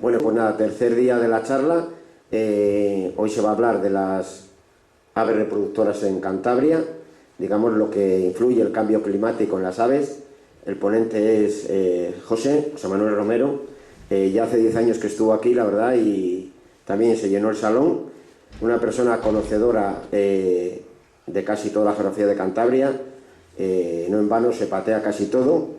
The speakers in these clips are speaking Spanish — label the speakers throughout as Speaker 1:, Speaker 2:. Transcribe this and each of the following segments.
Speaker 1: Bueno, pues nada, tercer día de la charla. Hoy se va a hablar de las aves reproductoras en Cantabria, digamos lo que influye el cambio climático en las aves. El ponente es José Manuel Romero. Ya hace 10 años que estuvo aquí, la verdad, y también se llenó el salón. Una persona conocedora de casi toda la geografía de Cantabria. No en vano se patea casi todo.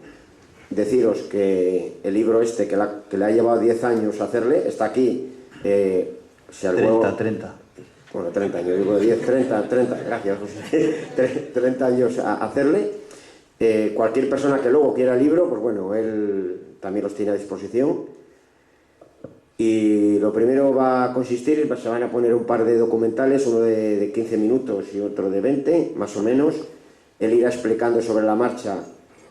Speaker 1: Deciros que el libro este, que le ha llevado 10 años hacerle, está aquí.
Speaker 2: 30.
Speaker 1: Bueno, 30 años, digo 10, 30, gracias, José. 30 años a hacerle. Cualquier persona que luego quiera el libro, pues bueno, él también los tiene a disposición. Y lo primero va a consistir, se van a poner un par de documentales, uno de 15 minutos y otro de 20, más o menos. Él irá explicando sobre la marcha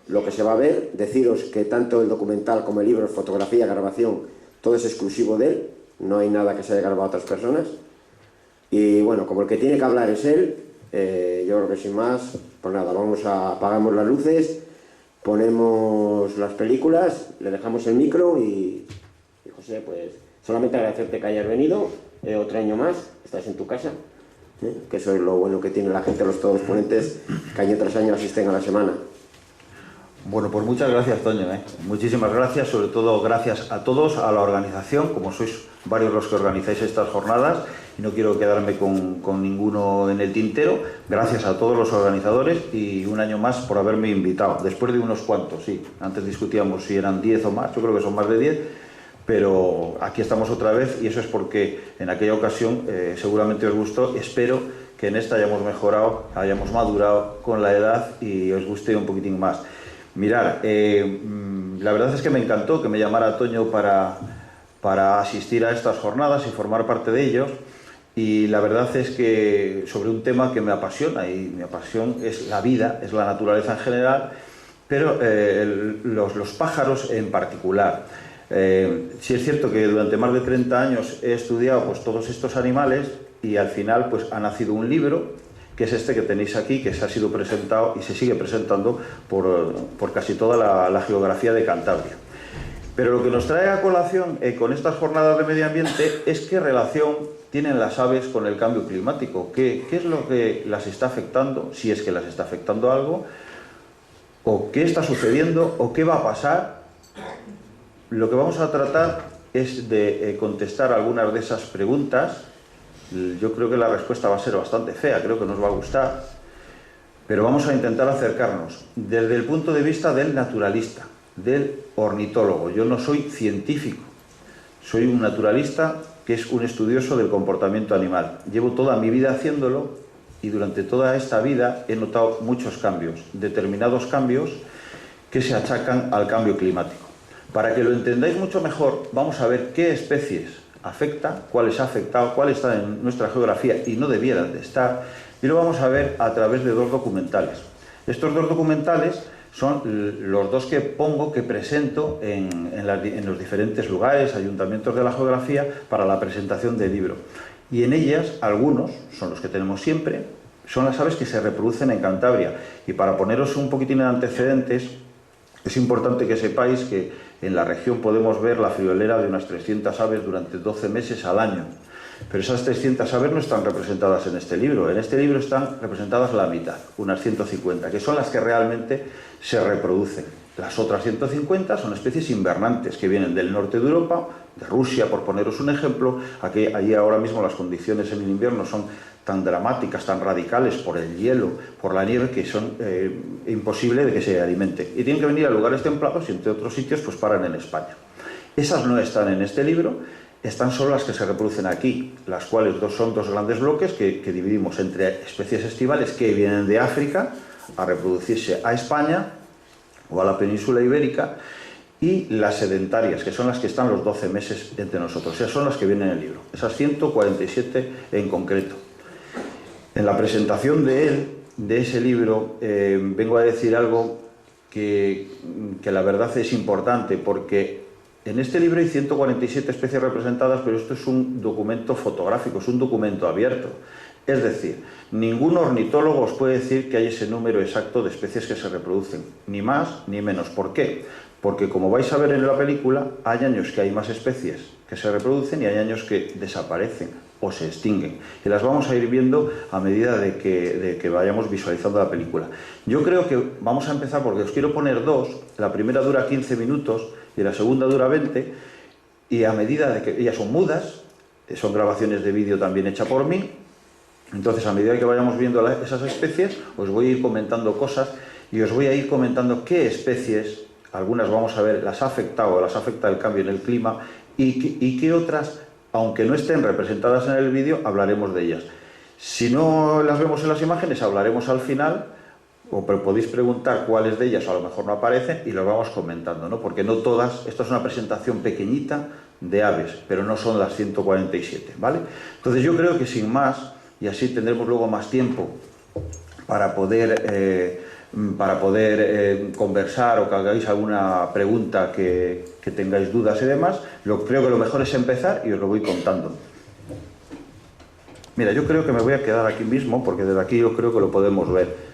Speaker 1: lo que se va a ver. Deciros que tanto el documental como el libro, fotografía, grabación, todo es exclusivo de él, no hay nada que se haya grabado a otras personas. Y bueno, como el que tiene que hablar es él, yo creo que sin más, pues nada, apagamos las luces, ponemos las películas, le dejamos el micro y José, pues solamente agradecerte que hayas venido, otro año más, estás en tu casa, que eso es lo bueno que tiene la gente, todos los ponentes que año tras año asisten a la semana.
Speaker 2: Bueno, pues muchas gracias, Toño. Muchísimas gracias, sobre todo gracias a todos, a la organización, como sois varios los que organizáis estas jornadas, y no quiero quedarme con ninguno en el tintero. Gracias a todos los organizadores y un año más por haberme invitado, después de unos cuantos, sí. Antes discutíamos si eran 10 o más, yo creo que son más de 10, pero aquí estamos otra vez y eso es porque en aquella ocasión seguramente os gustó. Espero que en esta hayamos mejorado, hayamos madurado con la edad y os guste un poquitín más. Mirad, la verdad es que me encantó que me llamara Toño para asistir a estas jornadas y formar parte de ellos, y la verdad es que sobre un tema que me apasiona, y mi pasión es la vida, es la naturaleza en general, pero los pájaros en particular. Sí es cierto que durante más de 30 años he estudiado pues todos estos animales y al final pues ha nacido un libro, que es este que tenéis aquí, que se ha sido presentado y se sigue presentando por casi toda la geografía de Cantabria. Pero lo que nos trae a colación con estas jornadas de medio ambiente es qué relación tienen las aves con el cambio climático, qué es lo que las está afectando, si es que las está afectando algo, o qué está sucediendo, o qué va a pasar. Lo que vamos a tratar es de contestar algunas de esas preguntas. Yo creo que la respuesta va a ser bastante fea, creo que nos va a gustar, pero vamos a intentar acercarnos desde el punto de vista del naturalista, del ornitólogo. Yo no soy científico, soy un naturalista que es un estudioso del comportamiento animal. Llevo toda mi vida haciéndolo y durante toda esta vida he notado muchos cambios, determinados cambios que se achacan al cambio climático. Para que lo entendáis mucho mejor, vamos a ver qué especies afecta, cuáles ha afectado, cuáles están en nuestra geografía y no debieran de estar, y lo vamos a ver a través de dos documentales. Estos dos documentales son los dos que presento en los diferentes lugares, ayuntamientos de la geografía, para la presentación del libro. Y en ellas, algunos, son los que tenemos siempre, son las aves que se reproducen en Cantabria. Y para poneros un poquitín de antecedentes, es importante que sepáis que en la región podemos ver la friolera de unas 300 aves durante 12 meses al año. Pero esas 300 aves no están representadas en este libro. En este libro están representadas la mitad, unas 150, que son las que realmente se reproducen. Las otras 150 son especies invernantes que vienen del norte de Europa, de Rusia, por poneros un ejemplo. Allí ahora mismo las condiciones en el invierno son tan dramáticas, tan radicales por el hielo, por la nieve, que son imposible de que se alimente. Y tienen que venir a lugares templados y entre otros sitios pues paran en España. Esas no están en este libro, están solo las que se reproducen aquí, las cuales son dos grandes bloques que dividimos entre especies estivales que vienen de África a reproducirse a España o a la península ibérica, y las sedentarias, que son las que están los 12 meses entre nosotros. Esas son las que vienen en el libro, esas 147 en concreto. En la presentación de ese libro, vengo a decir algo que la verdad es importante, porque en este libro hay 147 especies representadas, pero esto es un documento fotográfico, es un documento abierto. Es decir, ningún ornitólogo os puede decir que hay ese número exacto de especies que se reproducen, ni más ni menos. ¿Por qué? porque como vais a ver en la película, hay años que hay más especies que se reproducen y hay años que desaparecen o se extinguen. Y las vamos a ir viendo a medida de que vayamos visualizando la película. Yo creo que vamos a empezar porque os quiero poner dos. La primera dura 15 minutos y la segunda dura 20. Y a medida de que ellas son mudas, son grabaciones de vídeo también hechas por mí, entonces a medida que vayamos viendo esas especies, os voy a ir comentando cosas y os voy a ir comentando qué especies, algunas vamos a ver, las ha afectado o las afecta el cambio en el clima y qué otras, aunque no estén representadas en el vídeo, hablaremos de ellas. Si no las vemos en las imágenes, hablaremos al final, o podéis preguntar cuáles de ellas a lo mejor no aparecen y los vamos comentando, ¿no? Porque no todas, esto es una presentación pequeñita de aves, pero no son las 147, ¿vale? Entonces yo creo que sin más, y así tendremos luego más tiempo para poder conversar o que hagáis alguna pregunta que tengáis dudas y demás, creo que lo mejor es empezar y os lo voy contando. Mira, yo creo que me voy a quedar aquí mismo, porque desde aquí yo creo que lo podemos ver.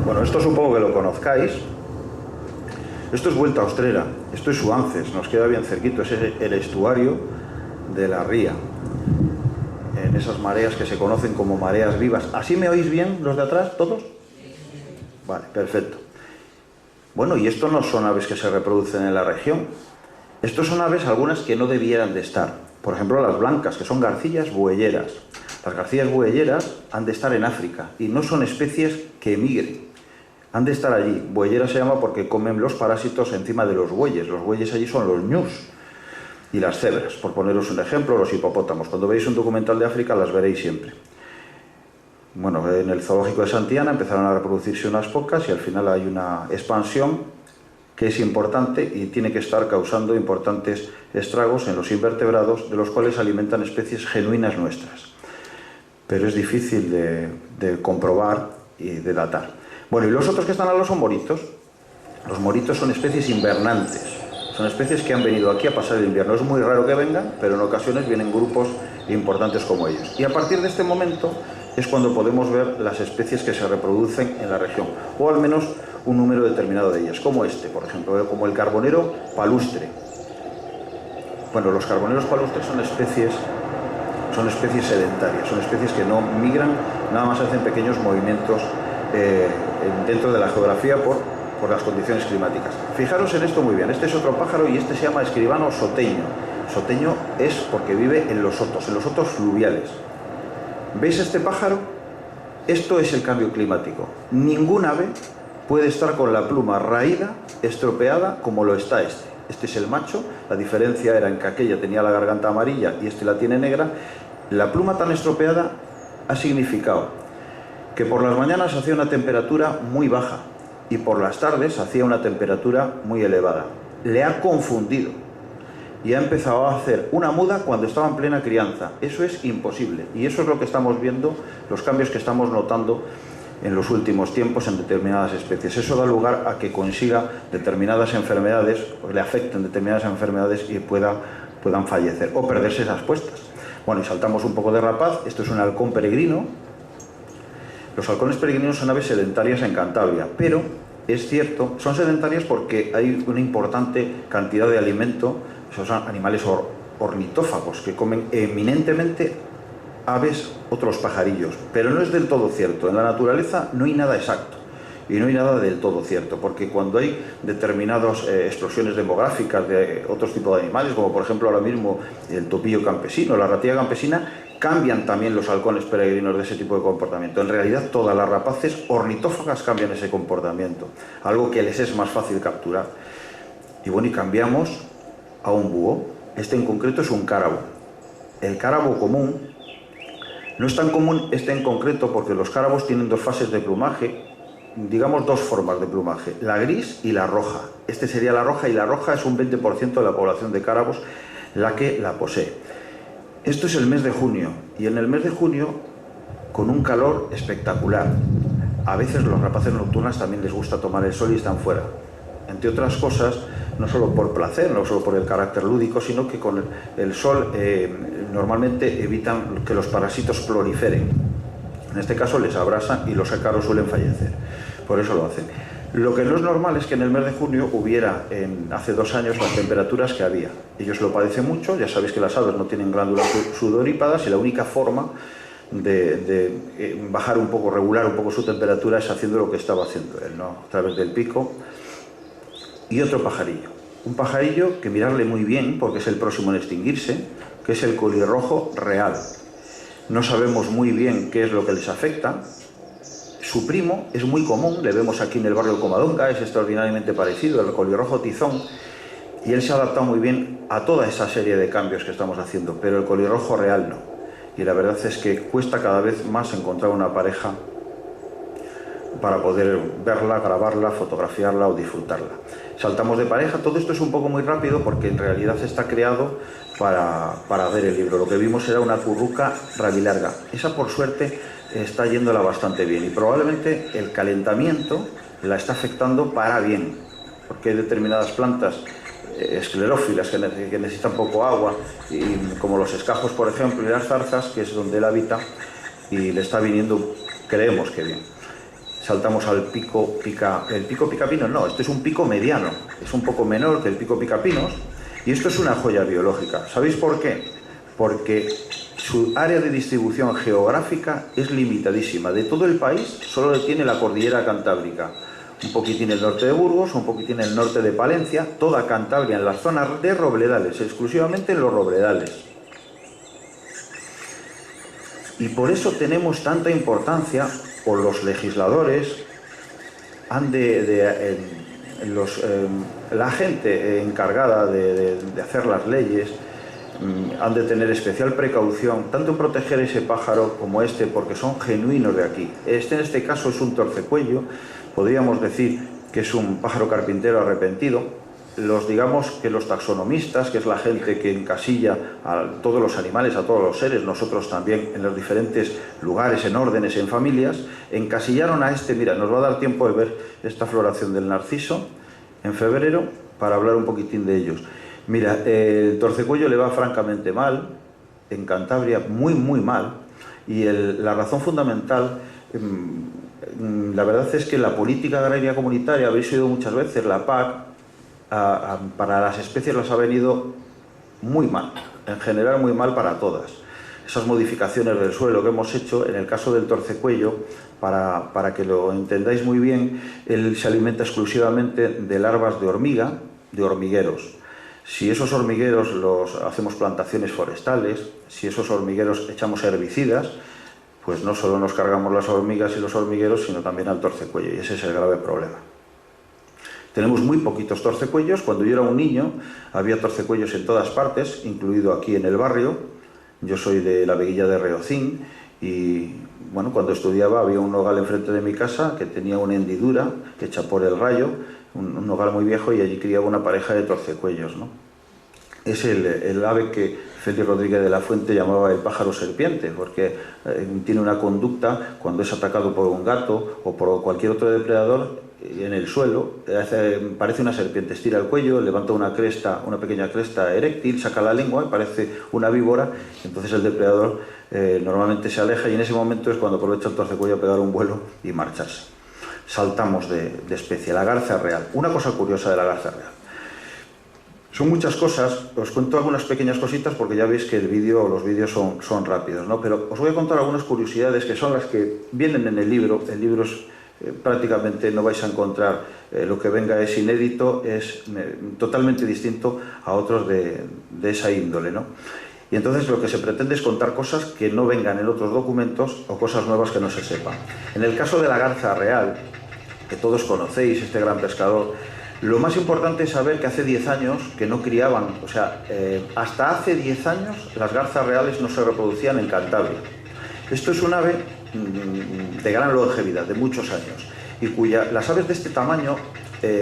Speaker 2: Bueno, esto supongo que lo conozcáis. Esto es Vuelta Austrera, esto es Suances, nos queda bien cerquito, es el estuario de la ría, en esas mareas que se conocen como mareas vivas. ¿Así me oís bien los de atrás, todos? Vale, perfecto. Bueno, y esto no son aves que se reproducen en la región, estos son aves algunas que no debieran de estar. Por ejemplo, las blancas, que son garcillas bueyeras. Las garcillas bueyeras han de estar en África y no son especies que emigren. Han de estar allí. Bueyera se llama porque comen los parásitos encima de los bueyes. Los bueyes allí son los ñus y las cebras, por poneros un ejemplo, los hipopótamos. Cuando veis un documental de África las veréis siempre. Bueno, en el zoológico de Santiana empezaron a reproducirse unas pocas y al final hay una expansión que es importante y tiene que estar causando importantes estragos en los invertebrados, de los cuales se alimentan especies genuinas nuestras. Pero es difícil de comprobar y de datar. Bueno, y los otros que están al lado son moritos. Los moritos son especies invernantes. Son especies que han venido aquí a pasar el invierno. Es muy raro que vengan, pero en ocasiones vienen grupos importantes como ellos. Y a partir de este momento es cuando podemos ver las especies que se reproducen en la región, o al menos un número determinado de ellas, como este, por ejemplo, como el carbonero palustre. Bueno, los carboneros palustres son especies sedentarias, son especies que no migran, nada más hacen pequeños movimientos dentro de la geografía por las condiciones climáticas. Fijaros en esto muy bien, este es otro pájaro y este se llama escribano soteño. Soteño es porque vive en los sotos fluviales. ¿Veis este pájaro? Esto es el cambio climático. Ningún ave puede estar con la pluma raída, estropeada, como lo está este. Este es el macho, la diferencia era en que aquella tenía la garganta amarilla y este la tiene negra. La pluma tan estropeada ha significado que por las mañanas hacía una temperatura muy baja y por las tardes hacía una temperatura muy elevada. Le ha confundido y ha empezado a hacer una muda cuando estaba en plena crianza. Eso es imposible y eso es lo que estamos viendo, los cambios que estamos notando en los últimos tiempos en determinadas especies. Eso da lugar a que consiga determinadas enfermedades, o le afecten determinadas enfermedades y puedan fallecer o perderse esas puestas. Bueno, y saltamos un poco de rapaz. Esto es un halcón peregrino. Los halcones peregrinos son aves sedentarias en Cantabria, pero es cierto, son sedentarias porque hay una importante cantidad de alimento, esos son animales ornitófagos que comen eminentemente aves, otros pajarillos, pero no es del todo cierto. En la naturaleza no hay nada exacto y no hay nada del todo cierto, porque cuando hay determinadas explosiones demográficas de otros tipos de animales, como por ejemplo ahora mismo el topillo campesino, la ratilla campesina, cambian también los halcones peregrinos de ese tipo de comportamiento. En realidad todas las rapaces ornitófagas cambian ese comportamiento, algo que les es más fácil capturar. Y bueno, y cambiamos a un búho. Este en concreto es un cárabo. El cárabo común no es tan común este en concreto porque los cárabos tienen dos fases de plumaje, digamos dos formas de plumaje, la gris y la roja. Este sería la roja y la roja es un 20% de la población de cárabos la que la posee. Esto es el mes de junio y en el mes de junio con un calor espectacular. A veces los rapaces nocturnas también les gusta tomar el sol y están fuera. Entre otras cosas no solo por placer, no solo por el carácter lúdico, sino que con el sol normalmente evitan que los parásitos proliferen. En este caso les abrasan y los ácaros suelen fallecer, por eso lo hacen. Lo que no es normal es que en el mes de junio hubiera, hace 2 años, las temperaturas que había. Ellos lo padecen mucho, ya sabéis que las aves no tienen glándulas sudorípadas y la única forma de bajar un poco, regular un poco su temperatura es haciendo lo que estaba haciendo él, ¿no? A través del pico. Y otro pajarillo, un pajarillo que mirarle muy bien porque es el próximo en extinguirse, que es el colirrojo real. No sabemos muy bien qué es lo que les afecta. Su primo es muy común, le vemos aquí en el barrio Covadonga, es extraordinariamente parecido al colirrojo tizón, y él se ha adaptado muy bien a toda esa serie de cambios que estamos haciendo, pero el colirrojo real no. Y la verdad es que cuesta cada vez más encontrar una pareja para poder verla, grabarla, fotografiarla o disfrutarla. Saltamos de pareja, todo esto es un poco muy rápido porque en realidad está creado para ver el libro. Lo que vimos era una curruca rabilarga. Esa, por suerte, está yéndola bastante bien y probablemente el calentamiento la está afectando para bien, porque hay determinadas plantas esclerófilas que necesitan poco agua, y como los escajos, por ejemplo, y las zarzas, que es donde él habita, y le está viniendo, creemos que bien. Saltamos al pico picapinos. No, este es un pico mediano, es un poco menor que el pico picapinos, y esto es una joya biológica. ¿Sabéis por qué? Porque su área de distribución geográfica es limitadísima. De todo el país solo le tiene la cordillera cantábrica, un poquitín el norte de Burgos, un poquitín el norte de Palencia, toda Cantabria en las zonas de robledales, exclusivamente en los robledales. Y por eso tenemos tanta importancia, o los legisladores la gente encargada de hacer las leyes han de tener especial precaución tanto en proteger ese pájaro como este, porque son genuinos de aquí. En este caso es un torcecuello, podríamos decir que es un pájaro carpintero arrepentido. Digamos que los taxonomistas, que es la gente que encasilla a todos los animales, a todos los seres, nosotros también en los diferentes lugares, en órdenes, en familias, encasillaron a este. Mira, nos va a dar tiempo de ver esta floración del narciso en febrero para hablar un poquitín de ellos. Mira, el torcecuello le va francamente mal, en Cantabria muy mal, y la razón fundamental, la verdad es que la política agraria comunitaria, habéis oído muchas veces, la PAC, para las especies las ha venido muy mal, en general muy mal para todas. Esas modificaciones del suelo que hemos hecho, en el caso del torcecuello, para que lo entendáis muy bien, él se alimenta exclusivamente de larvas de hormiga, de hormigueros. Si esos hormigueros hacemos plantaciones forestales, si esos hormigueros echamos herbicidas, pues no solo nos cargamos las hormigas y los hormigueros, sino también al torcecuello, y ese es el grave problema. Tenemos muy poquitos torcecuellos. Cuando yo era un niño había torcecuellos en todas partes, incluido aquí en el barrio. Yo soy de la Veguilla de Reocín y bueno, cuando estudiaba había un nogal enfrente de mi casa que tenía una hendidura hecha por el rayo, un nogal muy viejo, y allí criaba una pareja de torcecuellos, ¿no? Es el ave que Félix Rodríguez de la Fuente llamaba el pájaro serpiente, porque tiene una conducta cuando es atacado por un gato o por cualquier otro depredador en el suelo, parece una serpiente, estira el cuello, levanta una pequeña cresta eréctil, saca la lengua, parece una víbora, entonces el depredador normalmente se aleja, y en ese momento es cuando aprovecha el torcecuello a pegar un vuelo y marcharse. Saltamos de especie, la garza real. Una cosa curiosa de la garza real. Son muchas cosas, os cuento algunas pequeñas cositas porque ya veis que los vídeos son rápidos, ¿no? Pero os voy a contar algunas curiosidades que son las que vienen en el libro. El libro es prácticamente no vais a encontrar, lo que venga es inédito, es totalmente distinto a otros de esa índole, ¿no? Y entonces lo que se pretende es contar cosas que no vengan en otros documentos o cosas nuevas que no se sepan. En el caso de la garza real, que todos conocéis, este gran pescador, lo más importante es saber que hace 10 años que no criaban, o sea, hasta hace 10 años las garzas reales no se reproducían en Cantabria. Esto es un ave de gran longevidad, de muchos años, y las aves de este tamaño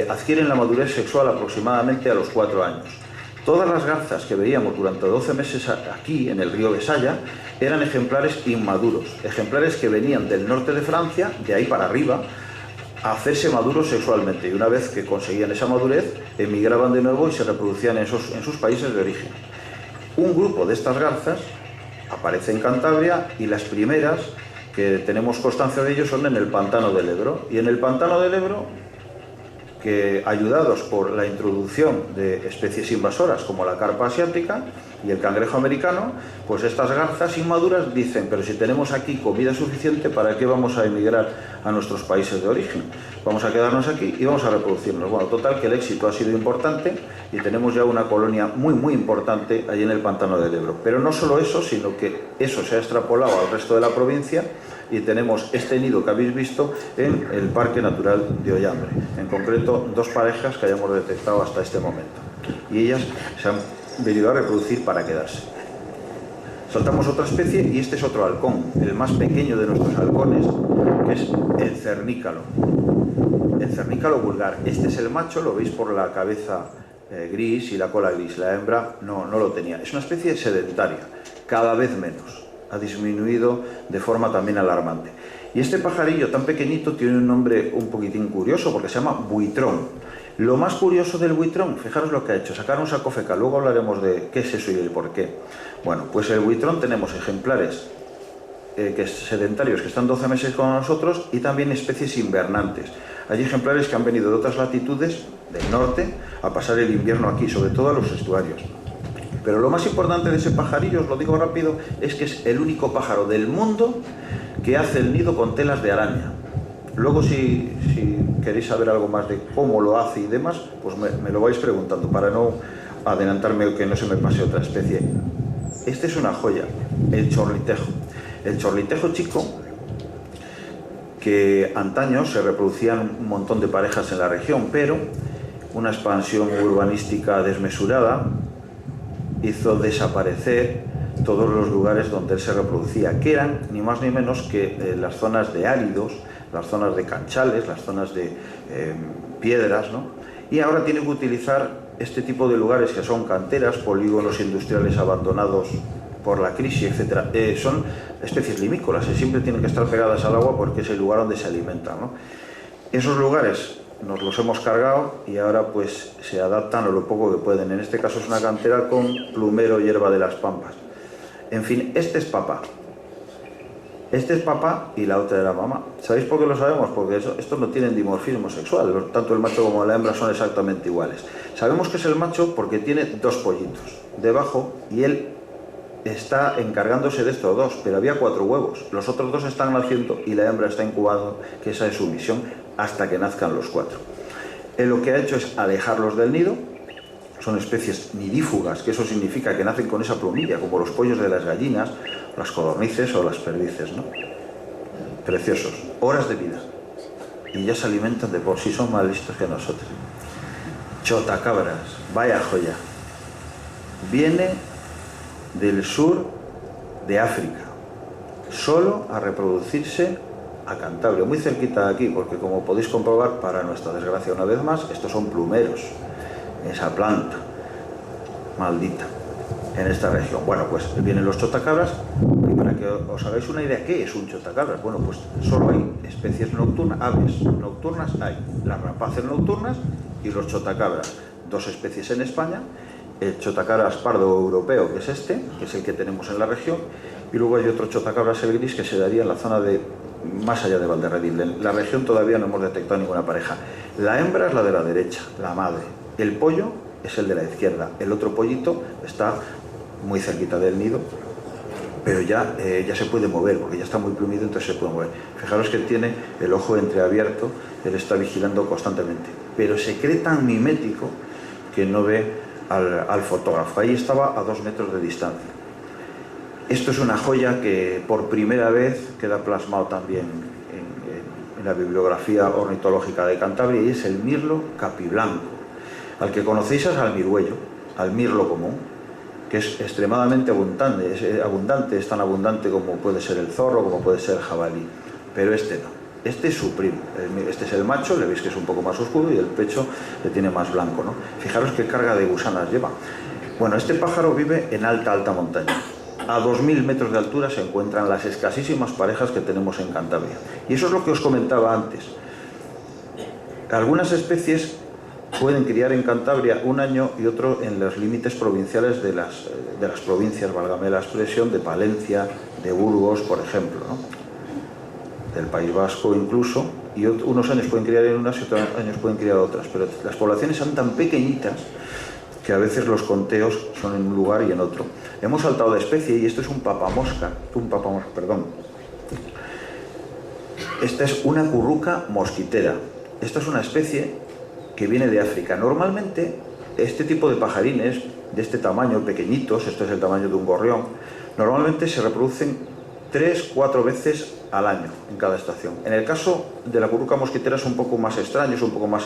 Speaker 2: adquieren la madurez sexual aproximadamente a los 4 años. Todas las garzas que veíamos durante 12 meses aquí, en el río Besaya, eran ejemplares inmaduros, ejemplares que venían del norte de Francia, de ahí para arriba, a hacerse maduros sexualmente, y una vez que conseguían esa madurez, emigraban de nuevo y se reproducían en sus países de origen. Un grupo de estas garzas aparece en Cantabria y las primeras que tenemos constancia de ello son en el pantano del Ebro. Y en el pantano del Ebro, que ayudados por la introducción de especies invasoras como la carpa asiática y el cangrejo americano, pues estas garzas inmaduras dicen, pero si tenemos aquí comida suficiente, ¿para qué vamos a emigrar a nuestros países de origen? Vamos a quedarnos aquí y vamos a reproducirnos. Bueno, total, que el éxito ha sido importante y tenemos ya una colonia muy importante allí en el pantano del Ebro. Pero no solo eso, sino que eso se ha extrapolado al resto de la provincia y tenemos este nido que habéis visto en el Parque Natural de Ollambre. En concreto, 2 parejas que hayamos detectado hasta este momento. Y ellas se han venido a reproducir para quedarse. Saltamos otra especie y este es otro halcón, el más pequeño de nuestros halcones, que es el cernícalo. El cernícalo vulgar. Este es el macho, lo veis por la cabeza gris y la cola gris. La hembra no lo tenía. Es una especie sedentaria, cada vez menos. Ha disminuido de forma también alarmante. Y este pajarillo tan pequeñito tiene un nombre un poquitín curioso porque se llama buitrón. Lo más curioso del buitrón, fijaros lo que ha hecho, sacar un saco fecal, luego hablaremos de qué es eso y el por qué. Bueno, pues el buitrón tenemos ejemplares sedentarios que están 12 meses con nosotros y también especies invernantes. Hay ejemplares que han venido de otras latitudes, del norte, a pasar el invierno aquí, sobre todo a los estuarios. Pero lo más importante de ese pajarillo, os lo digo rápido, es que es el único pájaro del mundo que hace el nido con telas de araña. Luego, si queréis saber algo más de cómo lo hace y demás, pues me lo vais preguntando, para no adelantarme o que no se me pase otra especie. Este es una joya, el chorlitejo. El chorlitejo chico, que antaño se reproducían un montón de parejas en la región, pero una expansión urbanística desmesurada hizo desaparecer todos los lugares donde él se reproducía, que eran ni más ni menos que las zonas de áridos, las zonas de canchales, las zonas de piedras, ¿no? Y ahora tiene que utilizar este tipo de lugares que son canteras, polígonos industriales abandonados por la crisis, etcétera. Son especies limícolas y siempre tienen que estar pegadas al agua porque es el lugar donde se alimentan, ¿no? Esos lugares nos los hemos cargado y ahora pues se adaptan a lo poco que pueden. En este caso es una cantera con plumero, hierba de las pampas. En fin, este es papá. Este es papá y la otra era mamá. ¿Sabéis por qué lo sabemos? Porque estos no tienen dimorfismo sexual. Tanto el macho como la hembra son exactamente iguales. Sabemos que es el macho porque tiene 2 pollitos debajo y él está encargándose de estos 2, pero había 4 huevos. Los otros 2 están naciendo y la hembra está incubando, que esa es su misión, hasta que nazcan los 4. Él lo que ha hecho es alejarlos del nido. Son especies nidífugas, que eso significa que nacen con esa plumilla, como los pollos de las gallinas, las codornices o las perdices, ¿no? Preciosos, horas de vida. Y ya se alimentan de por sí, son más listos que nosotros. Chotacabras, vaya joya. Viene del sur de África, solo a reproducirse a Cantabria, muy cerquita de aquí, porque como podéis comprobar, para nuestra desgracia una vez más, estos son plumeros, esa planta maldita en esta región. Bueno, pues vienen los chotacabras y para que os hagáis una idea, ¿qué es un chotacabras? Bueno, pues solo hay especies nocturnas, aves nocturnas hay, las rapaces nocturnas y los chotacabras, 2 especies en España, el chotacabras pardo europeo, que es este, que es el que tenemos en la región, y luego hay otro chotacabras el gris que se daría en la zona de más allá de Valderredil. En la región todavía no hemos detectado ninguna pareja. La hembra es la de la derecha, la madre. El pollo es el de la izquierda. El otro pollito está muy cerquita del nido, pero ya se puede mover, porque ya está muy plumido, entonces se puede mover. Fijaros que tiene el ojo entreabierto, él está vigilando constantemente, pero se cree tan mimético que no ve al fotógrafo. Ahí estaba a 2 metros de distancia. Esto es una joya que por primera vez queda plasmado también en la bibliografía ornitológica de Cantabria, y es el mirlo capiblanco. Al que conocéis es al mirhuello, al mirlo común, que es extremadamente abundante, es tan abundante como puede ser el zorro, como puede ser el jabalí, pero este no. Este es su primo, este es el macho, le veis que es un poco más oscuro y el pecho le tiene más blanco, ¿no? Fijaros qué carga de gusanas lleva. Bueno, este pájaro vive en alta montaña. A 2000 metros de altura se encuentran las escasísimas parejas que tenemos en Cantabria. Y eso es lo que os comentaba antes. Algunas especies pueden criar en Cantabria un año y otro en los límites provinciales de las provincias, válgame la expresión, de Palencia, de Burgos, por ejemplo, ¿no? Del País Vasco incluso, y unos años pueden criar en unas y otros años pueden criar otras, pero las poblaciones son tan pequeñitas que a veces los conteos son en un lugar y en otro. Hemos saltado de especie y esto es un papamosca, perdón. Esta es una curruca mosquitera. Esta es una especie que viene de África. Normalmente este tipo de pajarines de este tamaño, pequeñitos, esto es el tamaño de un gorrión, normalmente se reproducen 3-4 veces al año en cada estación. En el caso de la curruca mosquitera es un poco más extraño, es un poco más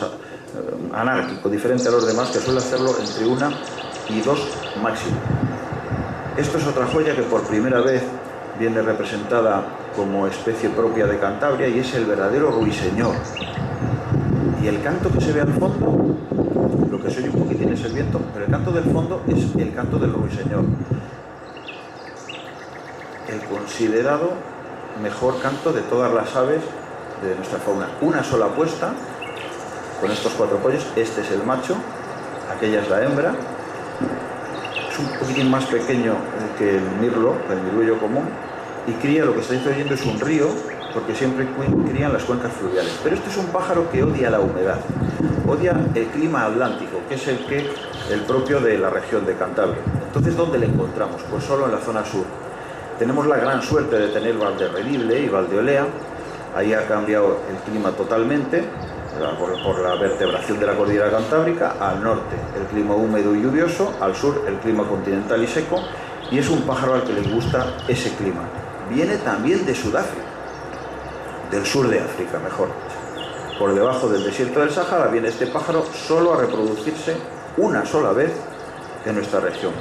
Speaker 2: anárquico, diferente a los demás, que suele hacerlo entre 1 y 2 máximo. Esto es otra joya que por primera vez viene representada como especie propia de Cantabria y es el verdadero ruiseñor. Y el canto que se ve al fondo, lo que se oye un poquitín es el viento, pero el canto del fondo es el canto del ruiseñor. El considerado mejor canto de todas las aves de nuestra fauna. Una sola puesta con estos 4 pollos. Este es el macho, aquella es la hembra. Es un poquitín más pequeño que el mirlo, el mirullo común, y cría, lo que estáis oyendo es un río, porque siempre crían las cuencas fluviales. Pero este es un pájaro que odia la humedad, odia el clima atlántico, que es el propio de la región de Cantabria. Entonces, ¿dónde le encontramos? Pues solo en la zona sur. Tenemos la gran suerte de tener Valderredible y Valdeolea. Ahí ha cambiado el clima totalmente por la vertebración de la cordillera cantábrica. Al norte el clima húmedo y lluvioso, al sur el clima continental y seco, y es un pájaro al que le gusta ese clima. Viene también de Sudáfrica, del sur de África, mejor dicho. Por debajo del desierto del Sáhara viene este pájaro solo a reproducirse una sola vez en nuestra región.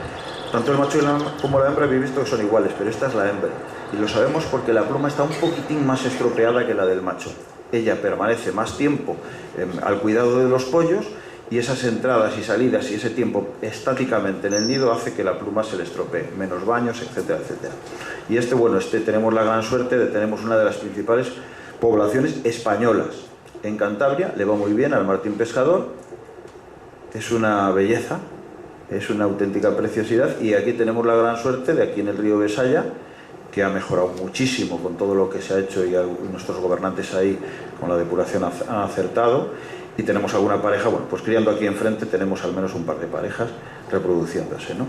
Speaker 2: Tanto el macho como la hembra habéis visto que son iguales, pero esta es la hembra. Y lo sabemos porque la pluma está un poquitín más estropeada que la del macho. Ella permanece más tiempo al cuidado de los pollos, y esas entradas y salidas y ese tiempo estáticamente en el nido hace que la pluma se le estropee. Menos baños, etcétera, etcétera. Y tenemos la gran suerte de tener una de las principales poblaciones españolas. En Cantabria le va muy bien al martín pescador. Es una belleza. Es una auténtica preciosidad, y aquí tenemos la gran suerte de aquí en el río Besaya, que ha mejorado muchísimo con todo lo que se ha hecho, y nuestros gobernantes ahí con la depuración han acertado, y tenemos alguna pareja, bueno, pues criando aquí enfrente tenemos al menos un par de parejas reproduciéndose, ¿no?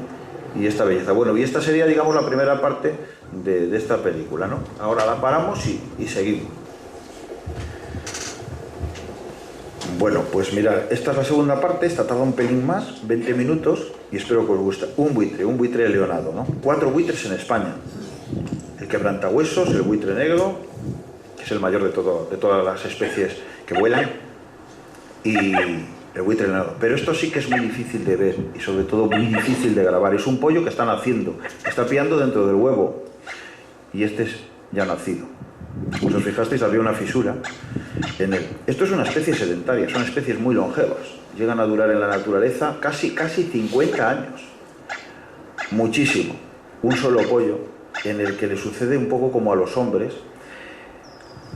Speaker 2: Y esta belleza. Bueno, y esta sería, digamos, la primera parte de esta película, ¿no? Ahora la paramos y seguimos. Bueno, pues mirad, esta es la segunda parte, esta tarda un pelín más, 20 minutos, y espero que os guste. Un buitre leonado, ¿no? 4 buitres en España. El quebrantahuesos, el buitre negro, que es el mayor de todas las especies que vuelan, y el buitre leonado. Pero esto sí que es muy difícil de ver, y sobre todo muy difícil de grabar. Es un pollo que está naciendo, está piando dentro del huevo, y este es ya nacido. Pues os fijasteis, había una fisura en él. Esto es una especie sedentaria, son especies muy longevas. Llegan a durar en la naturaleza casi 50 años. Muchísimo. Un solo pollo, en el que le sucede un poco como a los hombres.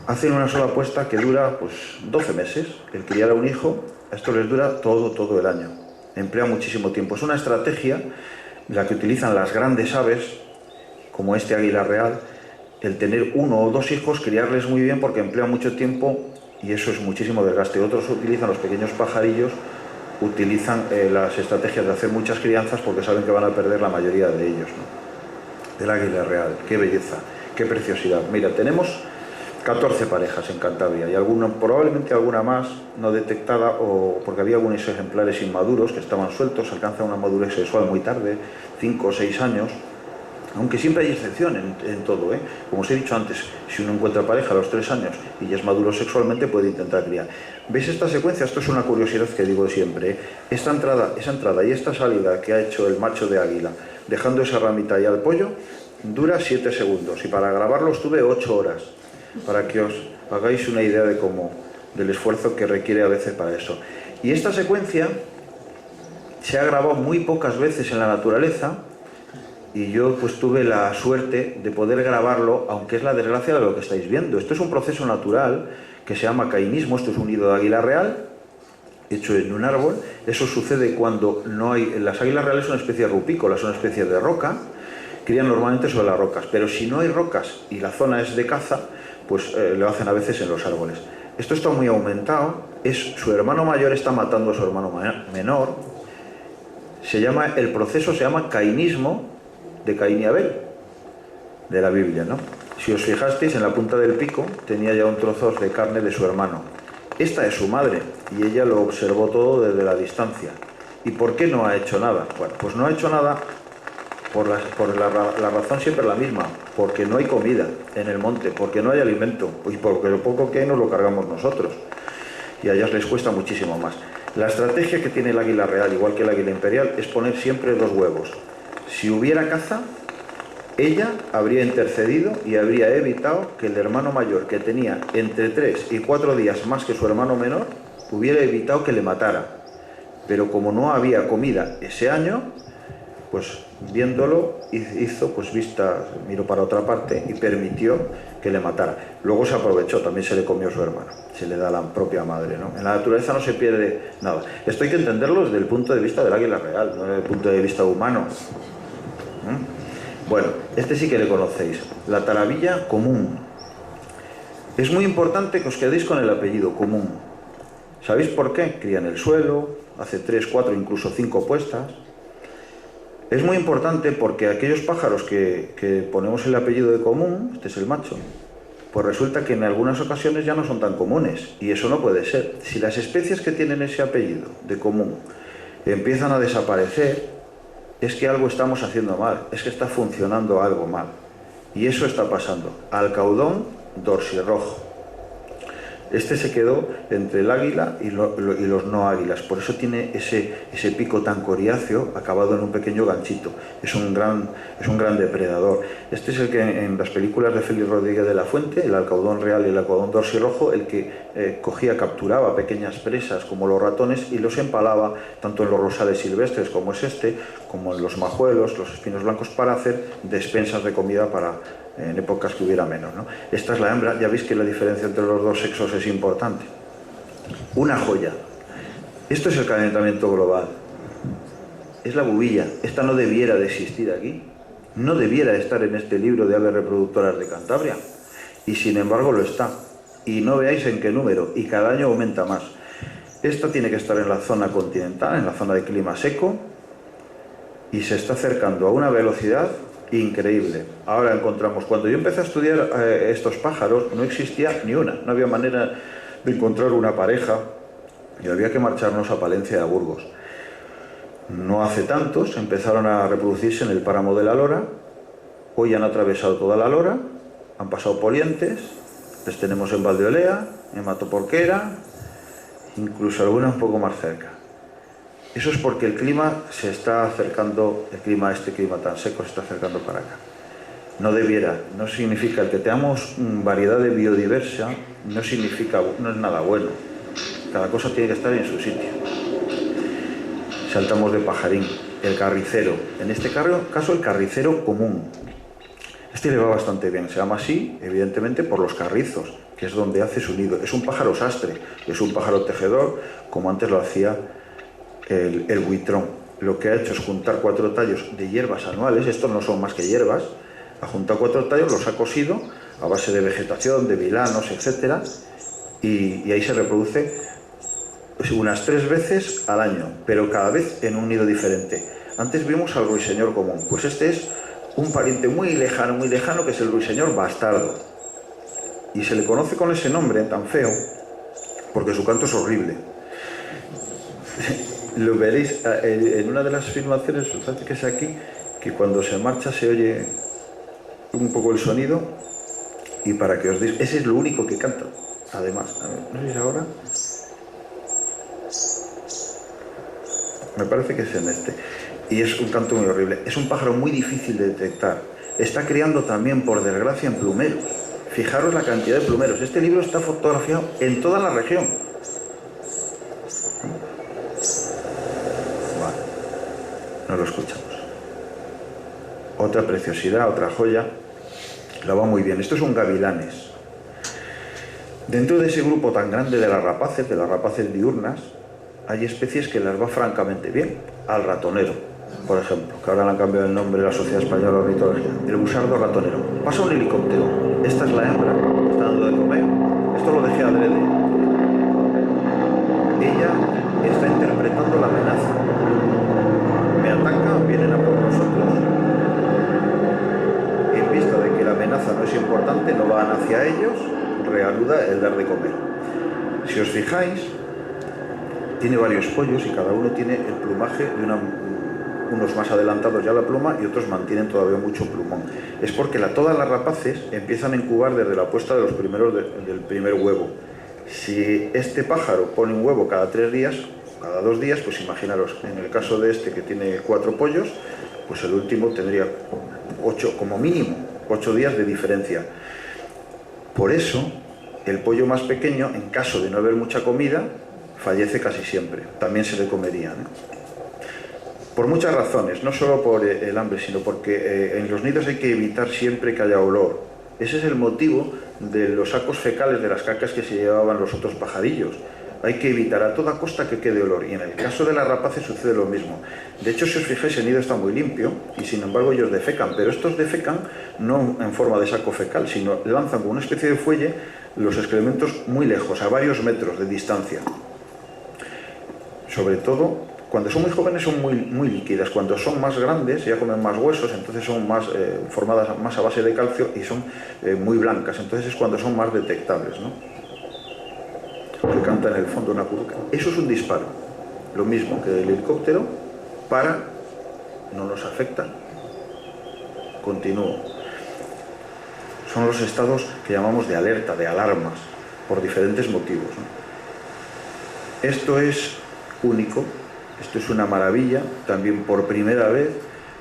Speaker 2: Hacen una sola puesta que dura pues 12 meses. El criar a un hijo, esto les dura todo el año. Emplea muchísimo tiempo. Es una estrategia la que utilizan las grandes aves, como este águila real, el tener 1 o 2 hijos, criarles muy bien porque emplea mucho tiempo y eso es muchísimo desgaste. Otros utilizan, los pequeños pajarillos, utilizan las estrategias de hacer muchas crianzas porque saben que van a perder la mayoría de ellos, ¿no? Del águila real, qué belleza, qué preciosidad. Mira, tenemos 14 parejas en Cantabria y probablemente alguna más no detectada, o porque había algunos ejemplares inmaduros que estaban sueltos, alcanzan una madurez sexual muy tarde, 5 o 6 años. Aunque siempre hay excepción en todo, ¿eh? Como os he dicho antes, si uno encuentra pareja a los 3 años y ya es maduro sexualmente, puede intentar criar. ¿Veis esta secuencia? Esto es una curiosidad que digo siempre, ¿eh? Esa entrada y esta salida que ha hecho el macho de águila, dejando esa ramita ahí al pollo, dura 7 segundos. Y para grabarlo estuve 8 horas, para que os hagáis una idea del esfuerzo que requiere a veces para eso. Y esta secuencia se ha grabado muy pocas veces en la naturaleza, y yo pues tuve la suerte de poder grabarlo, aunque es la desgracia de lo que estáis viendo. Esto es un proceso natural que se llama cainismo, esto es un nido de águila real, hecho en un árbol. Eso sucede cuando no hay... Las águilas reales son una especie de rupícolas, son una especie de roca, crían normalmente sobre las rocas, pero si no hay rocas y la zona es de caza, pues lo hacen a veces en los árboles. Esto está muy aumentado, su hermano mayor está matando a su hermano menor. El proceso se llama cainismo, de Caín y Abel, de la Biblia, ¿no? Si os fijasteis, en la punta del pico tenía ya un trozo de carne de su hermano. Esta es su madre y ella lo observó todo desde la distancia. ¿Y por qué no ha hecho nada? Bueno, pues no ha hecho nada por la razón siempre la misma, porque no hay comida en el monte, porque no hay alimento, y porque lo poco que hay nos lo cargamos nosotros. Y a ellas les cuesta muchísimo más. La estrategia que tiene el águila real, igual que el águila imperial, es poner siempre dos huevos. Si hubiera caza, ella habría intercedido y habría evitado que el hermano mayor, que tenía entre 3 y 4 días más que su hermano menor, hubiera evitado que le matara. Pero como no había comida ese año, pues viéndolo hizo pues miró para otra parte y permitió que le matara. Luego se aprovechó, también se le comió su hermano, se le da a la propia madre, ¿no? En la naturaleza no se pierde nada. Esto hay que entenderlo desde el punto de vista del águila real, no desde el punto de vista humano. Bueno, este sí que le conocéis, la tarabilla común. Es muy importante que os quedéis con el apellido común. ¿Sabéis por qué? Cría en el suelo, hace 3, 4, incluso 5 puestas. Es muy importante porque aquellos pájaros que ponemos el apellido de común, este es el macho, pues resulta que en algunas ocasiones ya no son tan comunes, y eso no puede ser. Si las especies que tienen ese apellido de común empiezan a desaparecer, es que algo estamos haciendo mal, es que está funcionando algo mal. Y eso está pasando. Alcaudón dorsirrojo. Este se quedó entre el águila y los no águilas, por eso tiene ese pico tan coriáceo acabado en un pequeño ganchito. Es un gran depredador. Este es el que en las películas de Félix Rodríguez de la Fuente, el alcaudón real y el alcaudón dorsirrojo, el que capturaba pequeñas presas como los ratones y los empalaba tanto en los rosales silvestres como es este, como en los majuelos, los espinos blancos, para hacer despensas de comida en épocas que hubiera menos, ¿no? Esta es la hembra. Ya veis que la diferencia entre los dos sexos es importante. Una joya. Esto es el calentamiento global. Es la bubilla. Esta no debiera de existir aquí. No debiera estar en este libro de aves reproductoras de Cantabria. Y sin embargo lo está. Y no veáis en qué número. Y cada año aumenta más. Esta tiene que estar en la zona continental, en la zona de clima seco. Y se está acercando a una velocidad increíble. Ahora encontramos, cuando yo empecé a estudiar estos pájaros, no existía ni una, no había manera de encontrar una pareja y había que marcharnos a Palencia y a Burgos. No hace tantos empezaron a reproducirse en el páramo de la Lora. Hoy han atravesado toda la Lora, han pasado Polientes, les tenemos en Valdeolea, en Matoporquera, incluso alguna un poco más cerca. Eso es porque el clima se está acercando, este clima tan seco se está acercando para acá. No debiera, no significa el que tengamos variedad de biodiversa, no es nada bueno. Cada cosa tiene que estar en su sitio. Saltamos de pajarín, el carricero. En este caso el carricero común. Este le va bastante bien, se llama así, evidentemente, por los carrizos, que es donde hace su nido. Es un pájaro sastre, es un pájaro tejedor, como antes lo hacía el buitrón. Lo que ha hecho es juntar 4 tallos de hierbas anuales, estos no son más que hierbas, ha juntado 4 tallos, los ha cosido a base de vegetación, de vilanos, etc. Y ahí se reproduce unas 3 veces al año, pero cada vez en un nido diferente. Antes vimos al ruiseñor común, pues este es un pariente muy lejano, que es el ruiseñor bastardo. Y se le conoce con ese nombre tan feo porque su canto es horrible. Lo veréis en una de las filmaciones, que es aquí, que cuando se marcha se oye un poco el sonido, y para que os deis, ese es lo único que canta, además. A ver, no sé si ahora, me parece que es en este, y es un canto muy horrible. Es un pájaro muy difícil de detectar. Está criando también, por desgracia, en plumeros. Fijaros la cantidad de plumeros. Este libro está fotografiado en toda la región. No lo escuchamos. Otra preciosidad, otra joya, la va muy bien. Estos son gavilanes. Dentro de ese grupo tan grande de las rapaces diurnas, hay especies que las va francamente bien. Al ratonero, por ejemplo, que ahora le han cambiado el nombre de la Sociedad Española de Ornitología, el busardo ratonero. Pasa un helicóptero, esta es la hembra, está dando de comer, esto lo dejé adrede. Ella está interpretando la amenaza. Me atacan, vienen a por nosotros. En vista de que la amenaza no es importante, no van hacia ellos, reanuda el dar de comer. Si os fijáis, tiene varios pollos y cada uno tiene el plumaje de unos más adelantados ya la pluma y otros mantienen todavía mucho plumón. Es porque todas las rapaces empiezan a incubar desde la puesta de los primeros del primer huevo. Si este pájaro pone un huevo cada 3 días, cada 2 días, pues imaginaros, en el caso de este que tiene 4 pollos, pues el último tendría 8, como mínimo, 8 días de diferencia. Por eso, el pollo más pequeño, en caso de no haber mucha comida, fallece casi siempre. También se le comería, ¿no? Por muchas razones, no solo por el hambre, sino porque en los nidos hay que evitar siempre que haya olor. Ese es el motivo de los sacos fecales de las cacas que se llevaban los otros pajarillos. Hay que evitar a toda costa que quede olor, y en el caso de las rapaces sucede lo mismo. De hecho, si os fijáis, el nido está muy limpio y sin embargo ellos defecan, pero estos defecan no en forma de saco fecal, sino lanzan con una especie de fuelle los excrementos muy lejos, a varios metros de distancia. Sobre todo, cuando son muy jóvenes son muy líquidas, cuando son más grandes ya comen más huesos, entonces son más formadas más a base de calcio y son muy blancas, entonces es cuando son más detectables, ¿no? Que canta en el fondo una curuca. Eso es un disparo, lo mismo que el helicóptero, no nos afecta, continúo. Son los estados que llamamos de alerta, de alarmas, por diferentes motivos, ¿no? Esto es único, esto es una maravilla, también por primera vez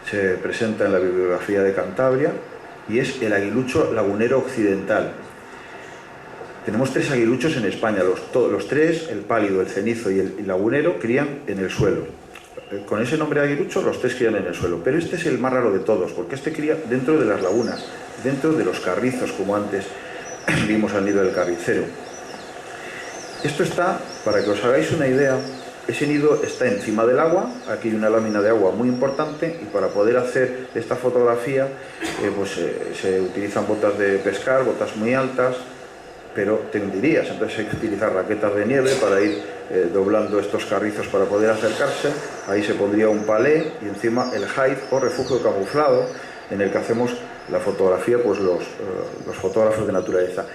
Speaker 2: se presenta en la bibliografía de Cantabria, y es el aguilucho lagunero occidental. Tenemos 3 aguiluchos en España, los 3, el pálido, el cenizo y el lagunero, crían en el suelo. Con ese nombre de aguilucho, los 3 crían en el suelo, pero este es el más raro de todos, porque este cría dentro de las lagunas, dentro de los carrizos, como antes vimos al nido del carricero. Esto está, para que os hagáis una idea, ese nido está encima del agua, aquí hay una lámina de agua muy importante, y para poder hacer esta fotografía se utilizan botas de pescar, botas muy altas, pero te hundirías, entonces hay que utilizar raquetas de nieve para ir doblando estos carrizos para poder acercarse. Ahí se pondría un palé y encima el hide o refugio camuflado en el que hacemos la fotografía, pues los fotógrafos de naturaleza.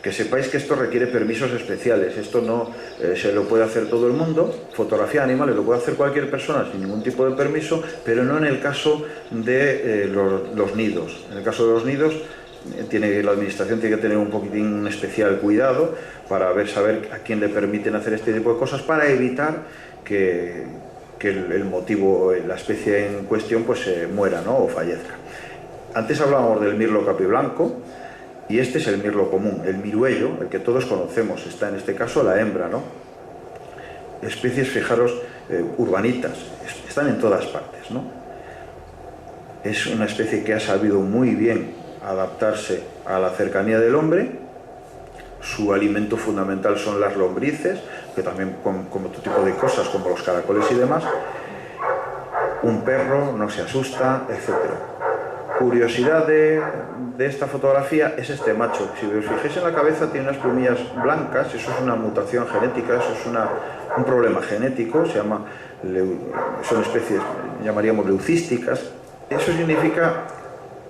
Speaker 2: Que sepáis que esto requiere permisos especiales, esto no se lo puede hacer todo el mundo. Fotografía de animales lo puede hacer cualquier persona sin ningún tipo de permiso, pero no en el caso de los nidos. En el caso de los nidos, la administración tiene que tener un poquitín especial cuidado para saber a quién le permiten hacer este tipo de cosas, para evitar que el motivo, la especie en cuestión, pues muera, ¿no? O fallezca. Antes hablábamos del mirlo capiblanco, y este es el mirlo común, el miruello, el que todos conocemos. Está en este caso la hembra, ¿no? Especies, fijaros, urbanitas, están en todas partes, ¿no? Es una especie que ha sabido muy bien adaptarse a la cercanía del hombre. Su alimento fundamental son las lombrices, que también como otro tipo de cosas, como los caracoles y demás. Un perro no se asusta, etc. Curiosidad de esta fotografía es este macho. Si os fijáis en la cabeza, tiene unas plumillas blancas. Eso es una mutación genética, eso es un problema genético, son especies, llamaríamos leucísticas. Eso significa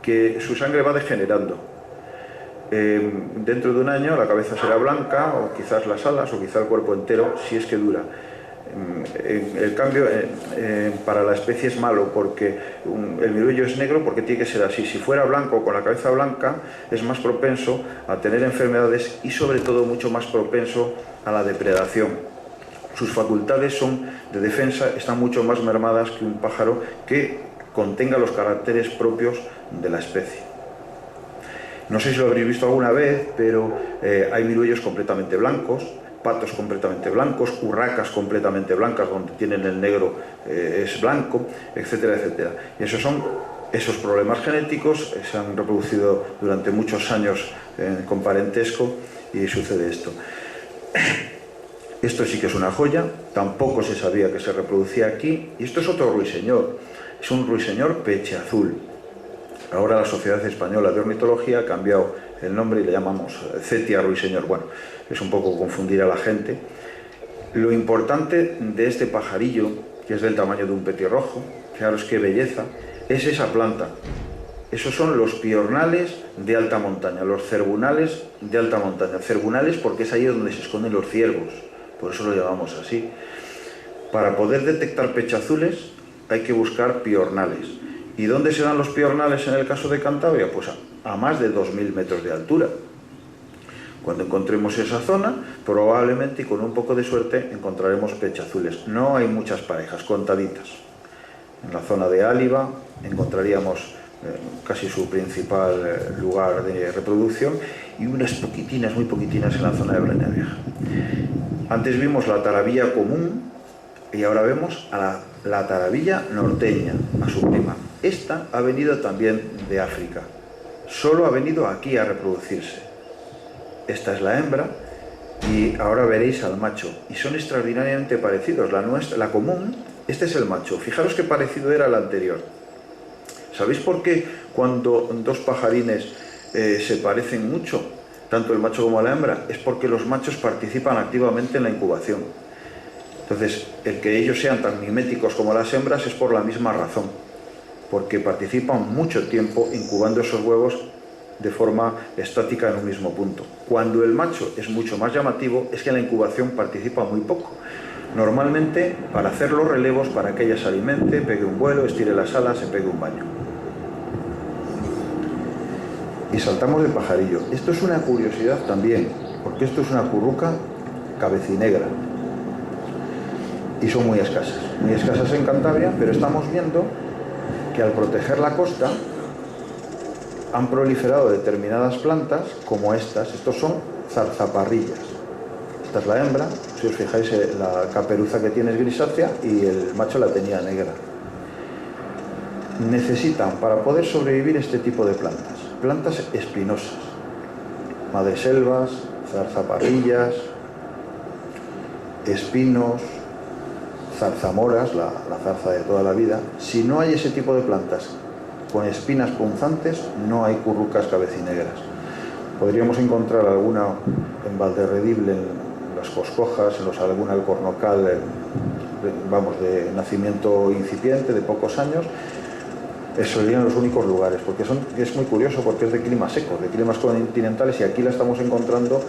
Speaker 2: que su sangre va degenerando. Dentro de un año la cabeza será blanca, o quizás las alas, o quizás el cuerpo entero, si es que dura. El cambio para la especie es malo, porque el miruello es negro porque tiene que ser así. Si fuera blanco, con la cabeza blanca, es más propenso a tener enfermedades y sobre todo mucho más propenso a la depredación. Sus facultades de defensa están mucho más mermadas que un pájaro que contenga los caracteres propios de la especie. No sé si lo habréis visto alguna vez, pero hay miruellos completamente blancos, patos completamente blancos, urracas completamente blancas, donde tienen el negro es blanco, etcétera, etcétera. Y esos problemas genéticos se han reproducido durante muchos años con parentesco, y sucede esto. Esto sí que es una joya, tampoco se sabía que se reproducía aquí, y esto es otro ruiseñor, es un ruiseñor pecheazul. Ahora la Sociedad Española de Ornitología ha cambiado el nombre y le llamamos Cetia ruiseñor. Bueno, es un poco confundir a la gente. Lo importante de este pajarillo, que es del tamaño de un petirrojo, fijaros qué belleza, es esa planta. Esos son los piornales de alta montaña, los cerbunales de alta montaña. Cerbunales porque es ahí donde se esconden los ciervos, por eso lo llamamos así. Para poder detectar pechazules hay que buscar piornales. ¿Y dónde se dan los piornales en el caso de Cantabria? Pues a más de 2.000 metros de altura. Cuando encontremos esa zona, probablemente y con un poco de suerte encontraremos pechazules. No hay muchas parejas, contaditas. En la zona de Áliva encontraríamos casi su principal lugar de reproducción y unas poquitinas, muy poquitinas en la zona de Breña Vieja. Antes vimos la tarabilla común y ahora vemos a la tarabilla norteña, a su prima. Esta ha venido también de África, solo ha venido aquí a reproducirse. Esta es la hembra y ahora veréis al macho, y son extraordinariamente parecidos. La común, este es el macho, fijaros qué parecido era el anterior. ¿Sabéis por qué cuando dos pajarines se parecen mucho, tanto el macho como la hembra? Es porque los machos participan activamente en la incubación. Entonces, el que ellos sean tan miméticos como las hembras es por la misma razón, porque participan mucho tiempo incubando esos huevos de forma estática en un mismo punto. Cuando el macho es mucho más llamativo, es que en la incubación participa muy poco. Normalmente, para hacer los relevos, para que ella se alimente, pegue un vuelo, estire las alas, se pegue un baño. Y saltamos de pajarillo. Esto es una curiosidad también, porque esto es una curruca cabecinegra. Y son muy escasas en Cantabria, pero estamos viendo que al proteger la costa han proliferado determinadas plantas como estas. Estos son zarzaparrillas. Esta es la hembra, si os fijáis la caperuza que tiene es grisácea y el macho la tenía negra. Necesitan para poder sobrevivir este tipo de plantas espinosas, madreselvas, zarzaparrillas, espinos, zarzamoras, la zarza de toda la vida. Si no hay ese tipo de plantas con espinas punzantes, no hay currucas cabecinegras. Podríamos encontrar alguna en Valderredible, en las Coscojas, en algún alcornocal, de nacimiento incipiente, de pocos años. Esos serían los únicos lugares, porque es muy curioso porque es de climas secos, de climas continentales, y aquí la estamos encontrando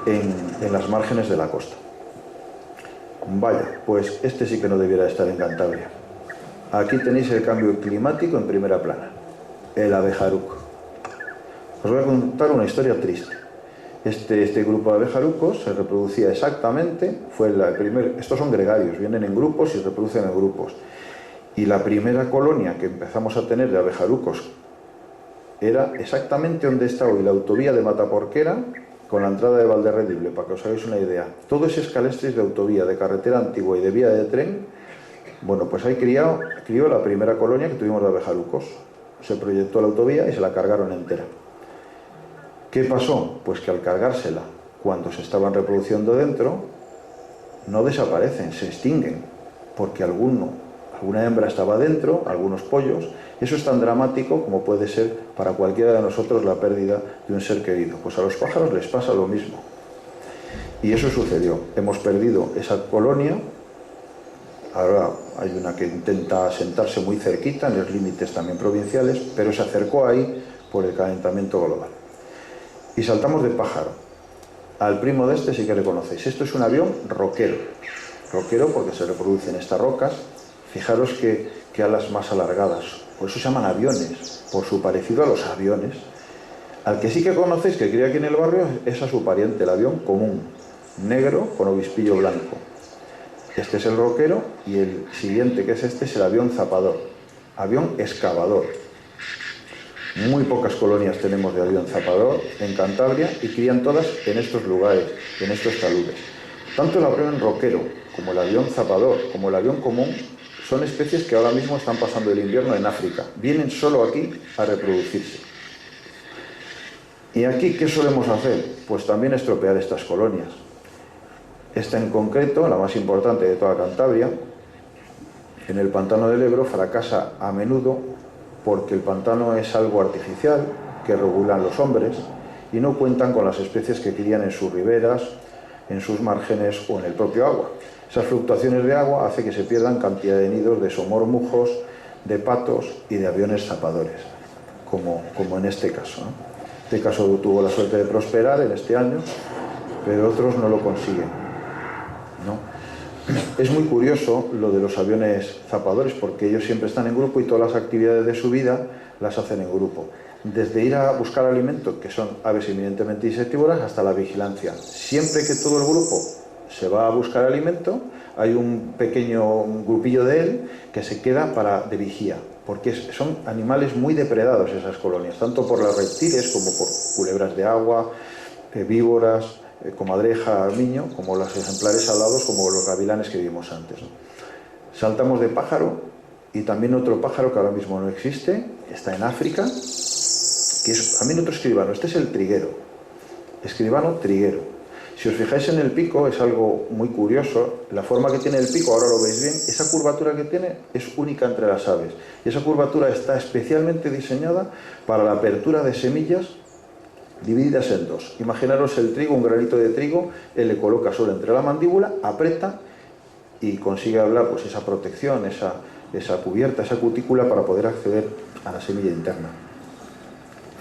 Speaker 2: en las márgenes de la costa. Vaya, pues este sí que no debiera estar en Cantabria. Aquí tenéis el cambio climático en primera plana, el abejaruco. Os voy a contar una historia triste. Este grupo de abejarucos se reproducía exactamente, estos son gregarios, vienen en grupos y se reproducen en grupos. Y la primera colonia que empezamos a tener de abejarucos era exactamente donde está hoy la autovía de Mataporquera con la entrada de Valderredible, para que os hagáis una idea. Todo ese escalestris de autovía, de carretera antigua y de vía de tren. Bueno, pues ahí crió la primera colonia que tuvimos de abejarucos. Se proyectó la autovía y se la cargaron entera. ¿Qué pasó? Pues que al cargársela, cuando se estaban reproduciendo dentro, no desaparecen, se extinguen, porque alguna hembra estaba dentro, algunos pollos. Eso es tan dramático como puede ser para cualquiera de nosotros la pérdida de un ser querido. Pues a los pájaros les pasa lo mismo. Y eso sucedió. Hemos perdido esa colonia. Ahora hay una que intenta asentarse muy cerquita, en los límites también provinciales, pero se acercó ahí por el calentamiento global. Y saltamos de pájaro. Al primo de este sí que le conocéis. Esto es un avión roquero. Roquero porque se reproduce en estas rocas. Fijaros que alas más alargadas. Por eso se llaman aviones, por su parecido a los aviones. Al que sí que conocéis, que cría aquí en el barrio, es a su pariente, el avión común, negro con obispillo blanco. Este es el roquero y el siguiente, que es este, es el avión zapador, avión excavador. Muy pocas colonias tenemos de avión zapador en Cantabria y crían todas en estos lugares, en estos taludes. Tanto el avión roquero como el avión zapador, como el avión común, son especies que ahora mismo están pasando el invierno en África. Vienen solo aquí a reproducirse. ¿Y aquí qué solemos hacer? Pues también estropear estas colonias. Esta en concreto, la más importante de toda Cantabria, en el pantano del Ebro, fracasa a menudo porque el pantano es algo artificial que regulan los hombres y no cuentan con las especies que crían en sus riberas, en sus márgenes o en el propio agua. Esas fluctuaciones de agua hacen que se pierdan cantidad de nidos de somormujos, de patos y de aviones zapadores, como en este caso, ¿no? Este caso tuvo la suerte de prosperar en este año, pero otros no lo consiguen, ¿no? Es muy curioso lo de los aviones zapadores, porque ellos siempre están en grupo y todas las actividades de su vida las hacen en grupo. Desde ir a buscar alimento, que son aves eminentemente insectívoras, hasta la vigilancia. Siempre que todo el grupo se va a buscar alimento, hay un pequeño grupillo de él que se queda de vigía, porque son animales muy depredados esas colonias, tanto por los reptiles como por culebras de agua, víboras, comadreja, armiño, como los ejemplares alados, como los gavilanes que vimos antes, ¿no? Saltamos de pájaro, y también otro pájaro que ahora mismo no existe, está en África, que es también otro escribano. Este es el triguero, escribano triguero. Si os fijáis en el pico, es algo muy curioso. La forma que tiene el pico, ahora lo veis bien, esa curvatura que tiene es única entre las aves. Y esa curvatura está especialmente diseñada para la apertura de semillas divididas en dos. Imaginaros el trigo, un granito de trigo, él le coloca solo entre la mandíbula, aprieta y consigue hablar pues esa protección, esa cubierta, esa cutícula para poder acceder a la semilla interna.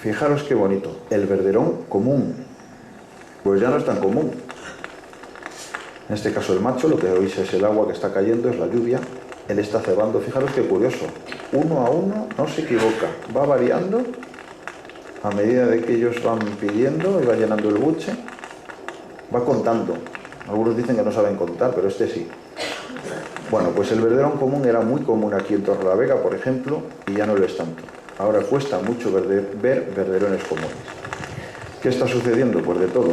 Speaker 2: Fijaros qué bonito, el verderón común. Pues ya no es tan común. En este caso el macho, lo que oís es el agua que está cayendo, es la lluvia. Él está cebando, fijaros qué curioso. Uno a uno, no se equivoca. Va variando a medida de que ellos van pidiendo y va llenando el buche. Va contando. Algunos dicen que no saben contar, pero este sí. Bueno, pues el verderón común era muy común aquí en Torrelavega, por ejemplo, y ya no lo es tanto. Ahora cuesta mucho ver verderones comunes. ¿Qué está sucediendo? Pues de todo.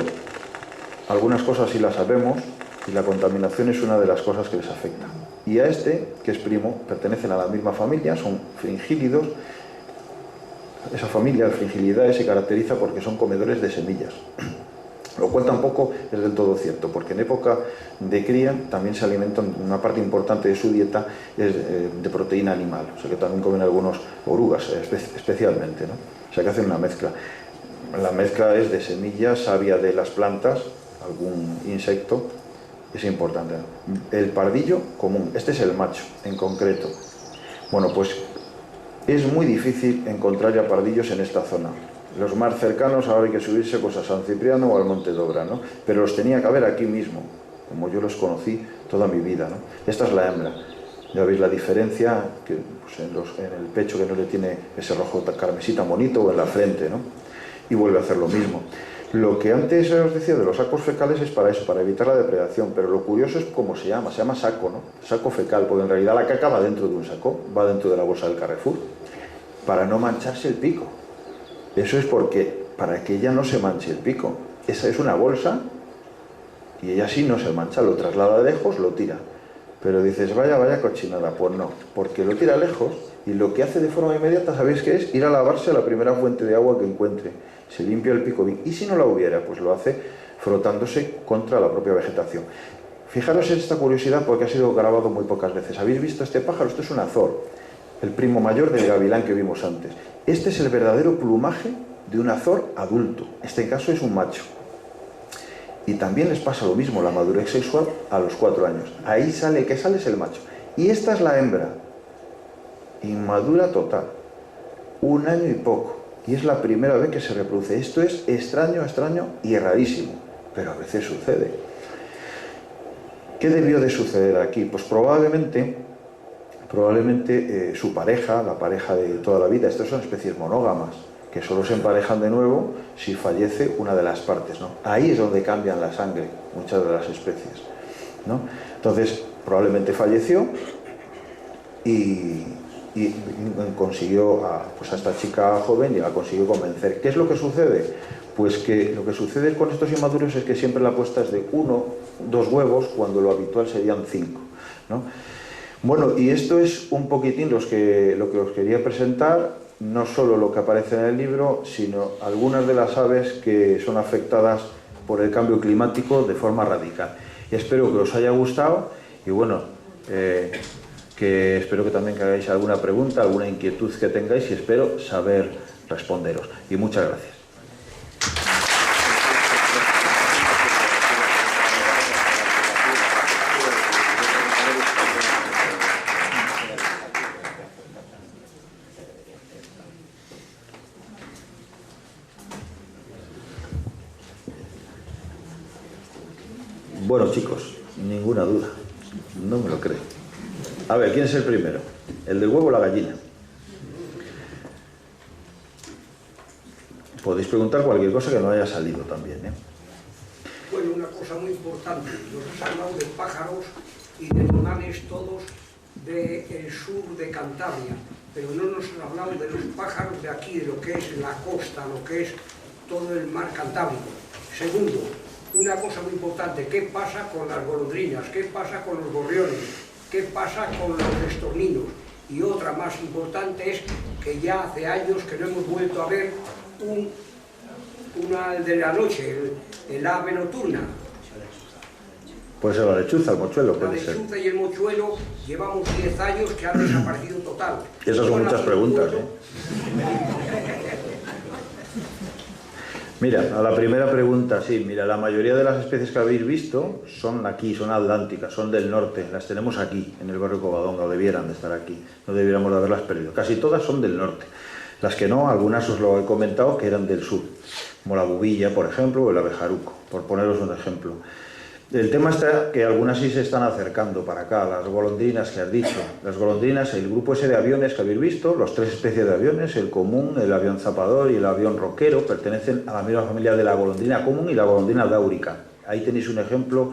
Speaker 2: Algunas cosas sí las sabemos y la contaminación es una de las cosas que les afecta. Y a este, que es primo, pertenecen a la misma familia, son fringílidos. Esa familia, la fringilidae, se caracteriza porque son comedores de semillas. Lo cual tampoco es del todo cierto, porque en época de cría también se alimentan, una parte importante de su dieta es de proteína animal, o sea que también comen algunos orugas especialmente, ¿no? O sea que hacen una mezcla. La mezcla es de semillas, savia de las plantas, algún insecto, es importante. El pardillo común, este es el macho en concreto. Bueno, pues es muy difícil encontrar ya pardillos en esta zona. Los más cercanos ahora hay que subirse pues a San Cipriano o al Monte d'Obra, ¿no? Pero los tenía que haber aquí mismo, como yo los conocí toda mi vida, ¿no? Esta es la hembra. Ya veis la diferencia que, pues, en el pecho, que no le tiene ese rojo carmesí tan bonito, o en la frente, ¿no? Y vuelve a hacer lo mismo. Lo que antes os decía de los sacos fecales es para eso, para evitar la depredación, pero lo curioso es cómo se llama saco, ¿no? Saco fecal, porque en realidad la caca va dentro de un saco, va dentro de la bolsa del Carrefour, para no mancharse el pico. Eso es para que ella no se manche el pico. Esa es una bolsa y ella sí no se mancha, lo traslada lejos, lo tira. Pero dices, vaya cochinada. Pues no, porque lo tira lejos y lo que hace de forma inmediata, ¿sabéis qué es? Ir a lavarse a la primera fuente de agua que encuentre. Se limpia el pico bien. Y si no la hubiera, pues lo hace frotándose contra la propia vegetación. Fijaros en esta curiosidad porque ha sido grabado muy pocas veces. ¿Habéis visto este pájaro? Esto es un azor, el primo mayor del gavilán que vimos antes. Este es el verdadero plumaje de un azor adulto. Este caso es un macho. Y también les pasa lo mismo, la madurez sexual a los 4 años. Ahí sale, el que sale es el macho. Y esta es la hembra. Inmadura total. 1 año y poco. Y es la primera vez que se reproduce. Esto es extraño y rarísimo. Pero a veces sucede. ¿Qué debió de suceder aquí? Pues probablemente su pareja, la pareja de toda la vida, estas son especies monógamas, que solo se emparejan de nuevo si fallece una de las partes, ¿no? Ahí es donde cambian la sangre, muchas de las especies, ¿no? Entonces, probablemente falleció y consiguió a esta chica joven y la consiguió convencer. ¿Qué es lo que sucede? Pues que lo que sucede con estos inmaduros es que siempre la puesta es de 1, 2 huevos, cuando lo habitual serían 5, ¿no? Bueno, y esto es un poquitín lo que os quería presentar, no solo lo que aparece en el libro, sino algunas de las aves que son afectadas por el cambio climático de forma radical. Espero que os haya gustado y bueno, que espero que también que hagáis alguna pregunta, alguna inquietud que tengáis y espero saber responderos. Y muchas gracias. Bueno, chicos, ninguna duda. No me lo creo. A ver, ¿quién es el primero? ¿El del huevo o la gallina? Podéis preguntar cualquier cosa que no haya salido también, ¿eh?
Speaker 3: Bueno, una cosa muy importante. Nos has hablado de pájaros y de animales todos del sur de Cantabria, pero no nos has hablado de los pájaros de aquí, de lo que es la costa, lo que es todo el mar Cantábrico. Segundo, una cosa muy importante, ¿qué pasa con las golondrinas? ¿Qué pasa con los gorriones? ¿Qué pasa con los estorninos? Y otra más importante es que ya hace años que no hemos vuelto a ver una de la noche, el ave nocturna.
Speaker 2: Puede ser la lechuza, el mochuelo,
Speaker 3: La
Speaker 2: puede ser.
Speaker 3: lechuza y el mochuelo llevamos 10 años que han desaparecido total.
Speaker 2: Esas son muchas preguntas, ¿eh? Mira, a la primera pregunta, sí, mira, la mayoría de las especies que habéis visto son aquí, son atlánticas, son del norte, las tenemos aquí, en el barrio Covadonga, o debieran de estar aquí, no debiéramos de haberlas perdido. Casi todas son del norte, las que no, algunas os lo he comentado que eran del sur, como la bubilla, por ejemplo, o el abejaruco, por poneros un ejemplo. El tema está que algunas sí se están acercando para acá, las golondrinas que has dicho. Las golondrinas, el grupo ese de aviones que habéis visto, los tres especies de aviones, el común, el avión zapador y el avión roquero, pertenecen a la misma familia de la golondrina común y la golondrina dáurica. Ahí tenéis un ejemplo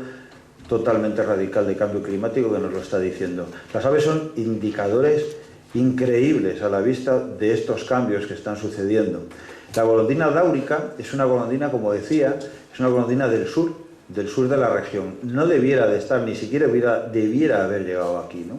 Speaker 2: totalmente radical de cambio climático que nos lo está diciendo. Las aves son indicadores increíbles a la vista de estos cambios que están sucediendo. La golondrina dáurica es una golondrina, como decía, es una golondrina del sur de la región. No debiera de estar, ni siquiera debiera haber llegado aquí, ¿no?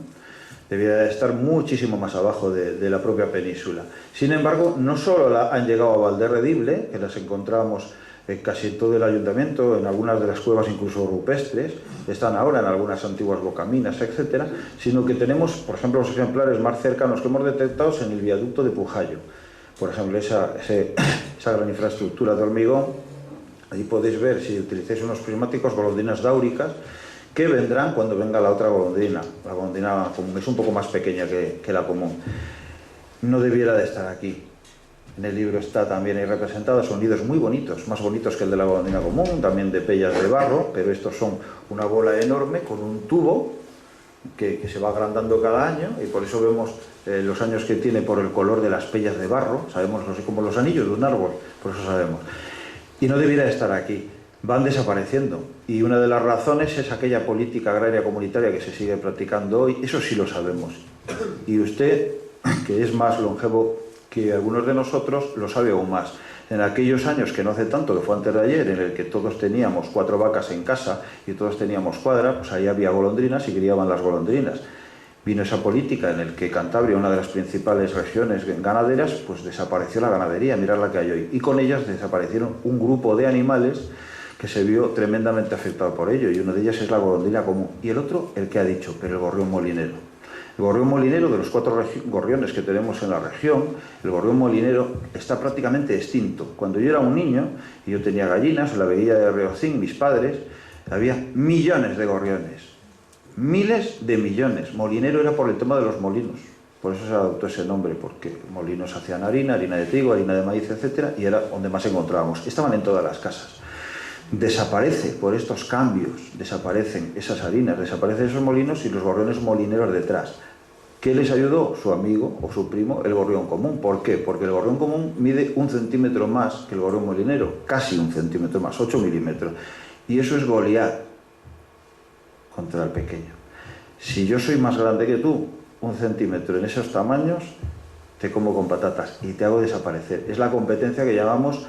Speaker 2: Debiera de estar muchísimo más abajo de la propia península. Sin embargo, no solo han llegado a Valderredible, que las encontramos en casi todo el ayuntamiento, en algunas de las cuevas incluso rupestres, están ahora en algunas antiguas bocaminas, etcétera, sino que tenemos, por ejemplo, los ejemplares más cercanos que hemos detectado en el viaducto de Pujayo. Por ejemplo, esa gran infraestructura de hormigón. Ahí podéis ver, si utilizáis unos prismáticos, golondrinas dáuricas, que vendrán cuando venga la otra golondrina. La golondrina común es un poco más pequeña que la común. No debiera de estar aquí. En el libro está también ahí representado, son nidos muy bonitos, más bonitos que el de la golondrina común, también de pellas de barro, pero estos son una bola enorme con un tubo que se va agrandando cada año, y por eso vemos los años que tiene por el color de las pellas de barro. Sabemos como los anillos de un árbol, por eso sabemos. Y no debiera estar aquí, van desapareciendo. Y una de las razones es aquella política agraria comunitaria que se sigue practicando hoy, eso sí lo sabemos. Y usted, que es más longevo que algunos de nosotros, lo sabe aún más. En aquellos años, que no hace tanto, que fue antes de ayer, en el que todos teníamos 4 vacas en casa y todos teníamos cuadra, pues ahí había golondrinas y criaban las golondrinas. Vino esa política en el que Cantabria, una de las principales regiones ganaderas, pues desapareció la ganadería, mirad la que hay hoy. Y con ellas desaparecieron un grupo de animales que se vio tremendamente afectado por ello, y una de ellas es la golondrina común. Y el otro, el que ha dicho, pero el gorrión molinero. El gorrión molinero, de los 4 gorriones que tenemos en la región, el gorrión molinero está prácticamente extinto. Cuando yo era un niño, y yo tenía gallinas, en la veguilla de Riocín, mis padres, había millones de gorriones. Miles de millones. Molinero era por el tema de los molinos, por eso se adoptó ese nombre, porque molinos hacían harina de trigo, harina de maíz, etcétera, y era donde más encontrábamos. Estaban en todas las casas. Desaparece por estos cambios, desaparecen esas harinas, desaparecen esos molinos y los gorriones molineros detrás. ¿Qué les ayudó? Su amigo o su primo, el gorrión común. ¿Por qué? Porque el gorrión común mide 1 centímetro más que el gorrión molinero, casi 1 centímetro más, 8 milímetros. Y eso es Goliat contra el pequeño. Si yo soy más grande que tú, 1 centímetro en esos tamaños, te como con patatas y te hago desaparecer. Es la competencia que llamamos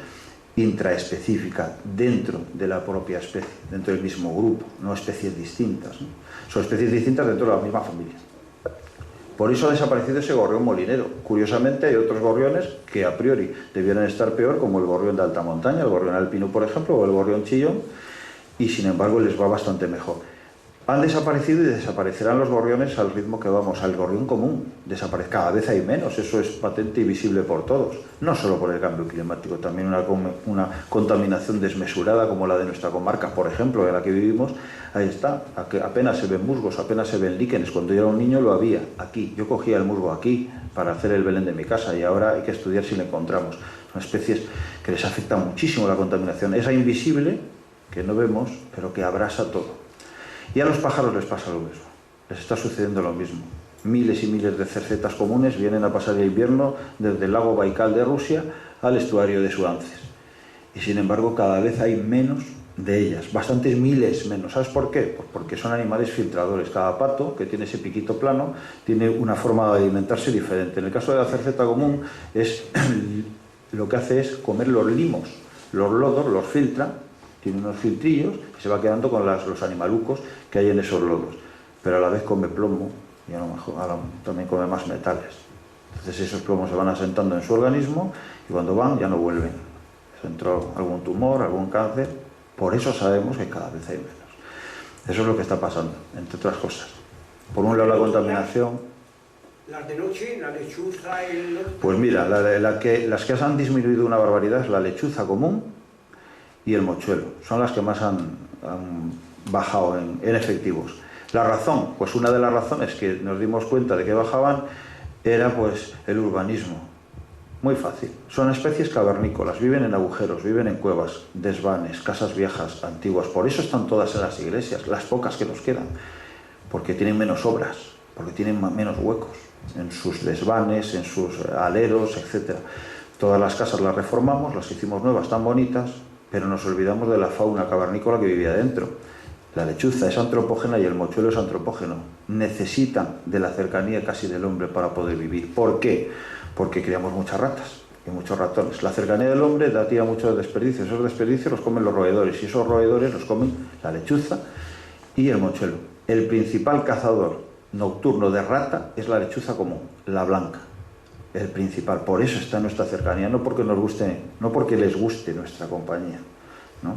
Speaker 2: intraespecífica, dentro de la propia especie, dentro del mismo grupo, no especies distintas, ¿no? Son especies distintas dentro de la misma familia. Por eso ha desaparecido ese gorrión molinero. Curiosamente hay otros gorriones que a priori debieran estar peor, como el gorrión de alta montaña, el gorrión alpino, por ejemplo, o el gorrión chillón, y sin embargo les va bastante mejor. Han desaparecido y desaparecerán los gorriones al ritmo que vamos, al gorrión común. Cada vez hay menos, eso es patente y visible por todos. No solo por el cambio climático, también una contaminación desmesurada como la de nuestra comarca, por ejemplo, en la que vivimos. Ahí está, apenas se ven musgos, apenas se ven líquenes. Cuando yo era un niño lo había aquí. Yo cogía el musgo aquí para hacer el Belén de mi casa y ahora hay que estudiar si lo encontramos. Son especies que les afecta muchísimo la contaminación. Esa invisible, que no vemos, pero que abrasa todo. Y a los pájaros les pasa lo mismo, les está sucediendo lo mismo. Miles y miles de cercetas comunes vienen a pasar el invierno desde el lago Baikal de Rusia al estuario de Suances. Y sin embargo cada vez hay menos de ellas, bastantes miles menos. ¿Sabes por qué? Pues porque son animales filtradores. Cada pato, que tiene ese piquito plano, tiene una forma de alimentarse diferente. En el caso de la cerceta común, lo que hace es comer los limos, los lodos, los filtra, tiene unos filtrillos y se va quedando con los animalucos que hay en esos lodos, pero a la vez come plomo y a lo mejor también come más metales. Entonces esos plomos se van asentando en su organismo y cuando van ya no vuelven. Se entró algún tumor, algún cáncer, por eso sabemos que cada vez hay menos. Eso es lo que está pasando, entre otras cosas. Por un lado la contaminación.
Speaker 3: Las de noche, la lechuza,
Speaker 2: Pues mira, las que han disminuido una barbaridad es la lechuza común y el mochuelo, son las que más han bajado en efectivos. La razón, pues una de las razones que nos dimos cuenta de que bajaban era pues el urbanismo. Muy fácil, son especies cavernícolas, viven en agujeros, viven en cuevas, desvanes, casas viejas, antiguas, por eso están todas en las iglesias, las pocas que nos quedan, porque tienen menos obras, porque tienen menos huecos en sus desvanes, en sus aleros, etc. Todas las casas las reformamos, las hicimos nuevas, tan bonitas, pero nos olvidamos de la fauna cavernícola que vivía dentro. La lechuza es antropógena y el mochuelo es antropógeno. Necesitan de la cercanía casi del hombre para poder vivir. ¿Por qué? Porque criamos muchas ratas y muchos ratones. La cercanía del hombre da tira muchos desperdicios. Esos desperdicios los comen los roedores y esos roedores los comen la lechuza y el mochuelo. El principal cazador nocturno de rata es la lechuza común, la blanca. El principal, por eso está en nuestra cercanía, no porque nos guste, no porque les guste nuestra compañía, ¿no?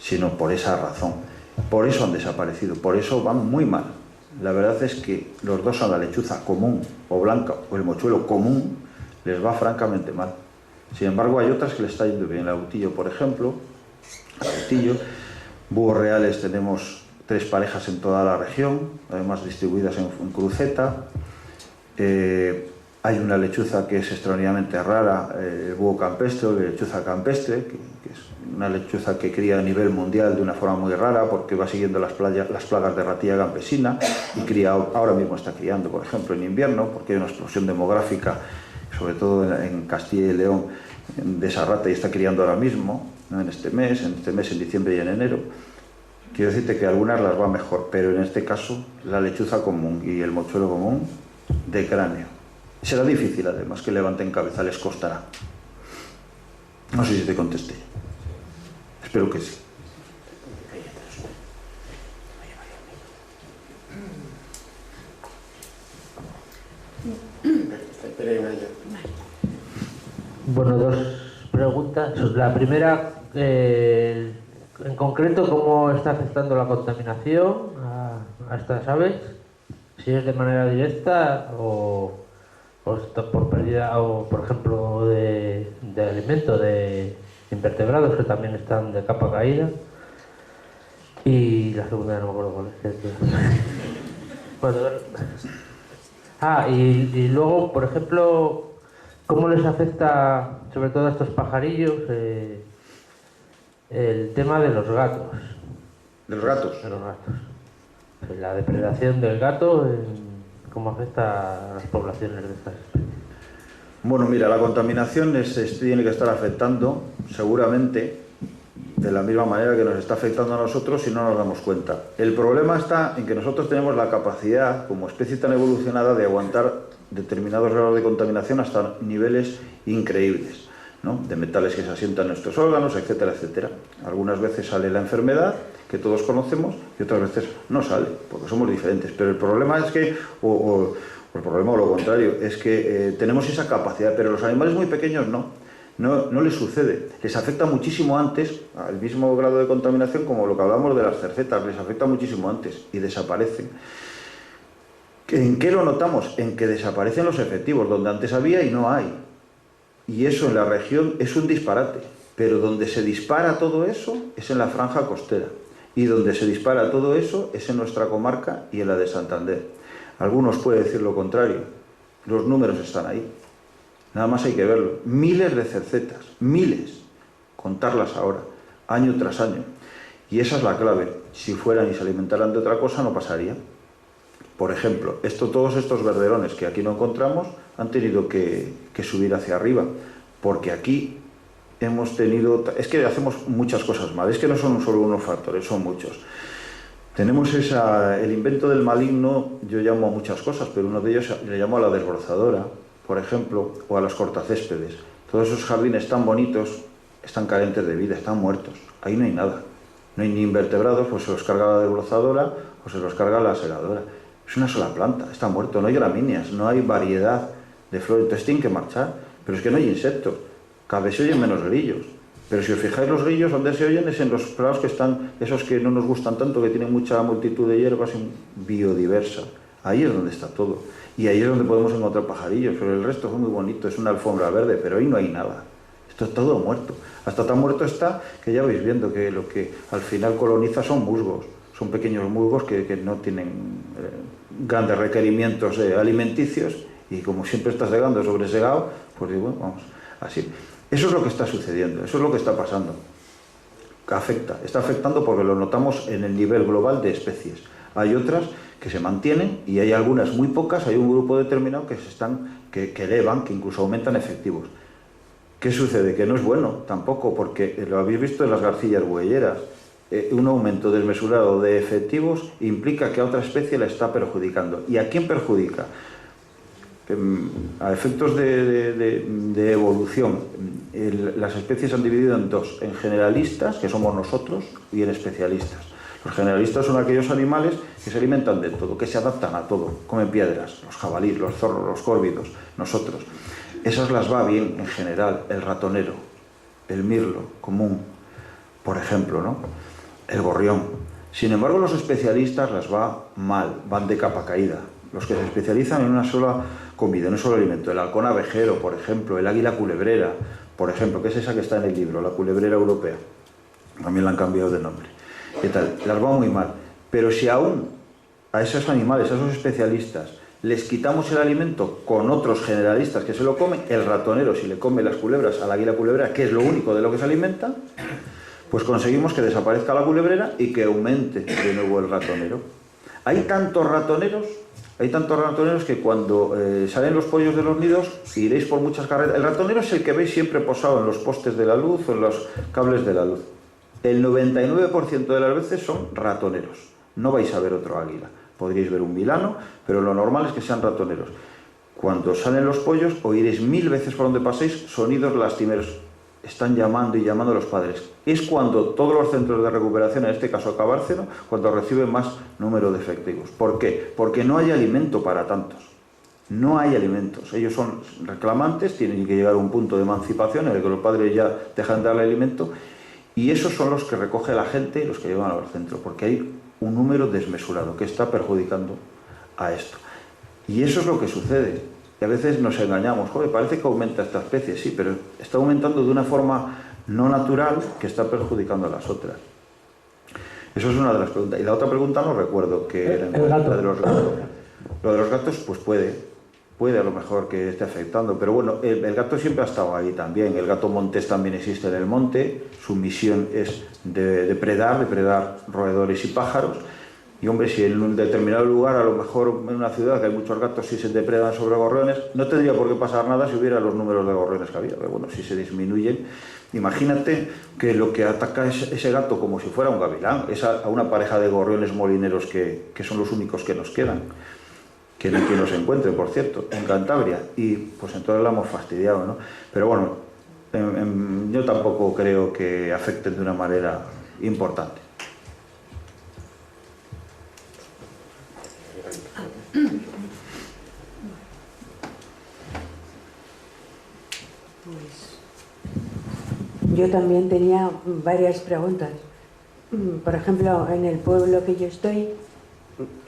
Speaker 2: Sino por esa razón. Por eso han desaparecido, por eso van muy mal. La verdad es que los dos son la lechuza común o blanca o el mochuelo común, les va francamente mal. Sin embargo, hay otras que les está yendo bien. El autillo, por ejemplo, búhos reales tenemos 3 parejas en toda la región, además distribuidas en cruceta. Hay una lechuza que es extraordinariamente rara, el búho campestre, la lechuza campestre, que es una lechuza que cría a nivel mundial de una forma muy rara porque va siguiendo las plagas de ratilla campesina y cría, ahora mismo está criando, por ejemplo, en invierno, porque hay una explosión demográfica, sobre todo en Castilla y León, de esa rata y está criando ahora mismo, ¿no? en este mes, en diciembre y en enero. Quiero decirte que algunas las va mejor, pero en este caso la lechuza común y el mochuelo común de cráneo. Será difícil, además, que levanten cabeza, les costará. No sé si te contesté. Espero que sí.
Speaker 4: Bueno, 2 preguntas. La primera, en concreto, ¿cómo está afectando la contaminación a estas aves? Si es de manera directa o por pérdida, o por ejemplo de alimento, de invertebrados que también están de capa caída. Y la segunda no me acuerdo cuál es. Bueno, y luego, por ejemplo, ¿cómo les afecta, sobre todo a estos pajarillos, el tema de los gatos?
Speaker 2: ¿De los gatos?
Speaker 4: De los gatos. La depredación del gato, ¿cómo afecta a las poblaciones de estas especies?
Speaker 2: Bueno, mira, la contaminación tiene que estar afectando, seguramente, de la misma manera que nos está afectando a nosotros si no nos damos cuenta. El problema está en que nosotros tenemos la capacidad, como especie tan evolucionada, de aguantar determinados grados de contaminación hasta niveles increíbles, ¿no? De metales que se asientan en nuestros órganos, etcétera, etcétera. Algunas veces sale la enfermedad, que todos conocemos, y otras veces no sale, porque somos diferentes. Pero el problema es que, el problema o lo contrario, es que tenemos esa capacidad, pero los animales muy pequeños no. no les sucede. Les afecta muchísimo antes, al mismo grado de contaminación como lo que hablamos de las cercetas, les afecta muchísimo antes y desaparecen. ¿En qué lo notamos? En que desaparecen los efectivos, donde antes había y no hay. Y eso en la región es un disparate, pero donde se dispara todo eso es en la franja costera. Y donde se dispara todo eso es en nuestra comarca y en la de Santander. Algunos pueden decir lo contrario, los números están ahí. Nada más hay que verlo. Miles de cercetas, miles, contarlas ahora, año tras año. Y esa es la clave. Si fueran y se alimentaran de otra cosa, no pasaría. Por ejemplo, todos estos verderones que aquí no encontramos han tenido que subir hacia arriba, porque aquí hemos tenido... Es que hacemos muchas cosas mal, es que no son solo unos factores, son muchos. Tenemos el invento del maligno, yo llamo a muchas cosas, pero uno de ellos le llamo a la desbrozadora, por ejemplo, o a los cortacéspedes. Todos esos jardines tan bonitos están carentes de vida, están muertos. Ahí no hay nada. No hay ni invertebrados, pues se los carga la desbrozadora o se los carga la segadora. Es una sola planta, está muerto, no hay gramíneas, no hay variedad de flores, entonces tienen que marchar. Pero es que no hay insectos, cada vez se oyen menos grillos. Pero si os fijáis, los grillos donde se oyen es en los prados que están, esos que no nos gustan tanto, que tienen mucha multitud de hierbas, biodiversa. Ahí es donde está todo. Y ahí es donde podemos encontrar pajarillos, pero el resto es muy bonito, es una alfombra verde, pero ahí no hay nada. Esto está todo muerto. Hasta tan muerto está que ya vais viendo que lo que al final coloniza son musgos. Son pequeños musgos que no tienen grandes requerimientos alimenticios y como siempre está segando sobresegado, pues digo, vamos, así. Eso es lo que está sucediendo, eso es lo que está pasando. Está afectando porque lo notamos en el nivel global de especies. Hay otras que se mantienen y hay algunas muy pocas, hay un grupo determinado que elevan, que incluso aumentan efectivos. ¿Qué sucede? Que no es bueno tampoco, porque lo habéis visto en las garcillas bueyeras. Un aumento desmesurado de efectivos implica que a otra especie la está perjudicando. ¿Y a quién perjudica? A efectos de evolución, las especies se han dividido en dos, en generalistas, que somos nosotros, y en especialistas. Los generalistas son aquellos animales que se alimentan de todo, que se adaptan a todo, comen piedras, los jabalíes, los zorros, los córvidos, nosotros. Esas las va bien en general, el ratonero, el mirlo común, por ejemplo, ¿no? El gorrión. Sin embargo, los especialistas las va mal, van de capa caída. Los que se especializan en una sola comida, en un solo alimento. El halcón abejero, por ejemplo, el águila culebrera, por ejemplo, que es esa que está en el libro, la culebrera europea. También la han cambiado de nombre. ¿Qué tal? Las va muy mal. Pero si aún a esos animales, a esos especialistas, les quitamos el alimento con otros generalistas que se lo comen, el ratonero, si le come las culebras al águila culebrera, que es lo único de lo que se alimenta, pues conseguimos que desaparezca la culebrera y que aumente de nuevo el ratonero. Hay tantos ratoneros que cuando salen los pollos de los nidos, iréis por muchas carreteras. El ratonero es el que veis siempre posado en los postes de la luz o en los cables de la luz. El 99% de las veces son ratoneros. No vais a ver otro águila. Podríais ver un milano, pero lo normal es que sean ratoneros. Cuando salen los pollos, oiréis 1000 veces por donde paséis sonidos lastimeros. Están llamando y llamando a los padres. Es cuando todos los centros de recuperación, en este caso Acabárceno, cuando reciben más número de efectivos. ¿Por qué? Porque no hay alimento para tantos. No hay alimentos. Ellos son reclamantes, tienen que llegar a un punto de emancipación en el que los padres ya dejan de darle alimento, y esos son los que recoge la gente y los que llevan a los centros, porque hay un número desmesurado que está perjudicando a esto. Y eso es lo que sucede. Y a veces nos engañamos, joder, parece que aumenta esta especie, sí, pero está aumentando de una forma no natural que está perjudicando a las otras. Eso es una de las preguntas. Y la otra pregunta no recuerdo, que era la de los gatos. Lo de los gatos, pues puede a lo mejor que esté afectando, pero bueno, el gato siempre ha estado ahí también. El gato montés también existe en el monte, su misión es depredar roedores y pájaros. Y hombre, si en un determinado lugar, a lo mejor en una ciudad que hay muchos gatos, si se depredan sobre gorriones, no tendría por qué pasar nada si hubiera los números de gorriones que había. Pero bueno, si se disminuyen, imagínate que lo que ataca es ese gato como si fuera un gavilán, es a una pareja de gorriones molineros que son los únicos que nos quedan, que no hay quien los encuentre, por cierto, en Cantabria. Y pues entonces la hemos fastidiado, ¿no? Pero bueno, yo tampoco creo que afecten de una manera importante.
Speaker 5: Yo también tenía varias preguntas. Por ejemplo, en el pueblo que yo estoy,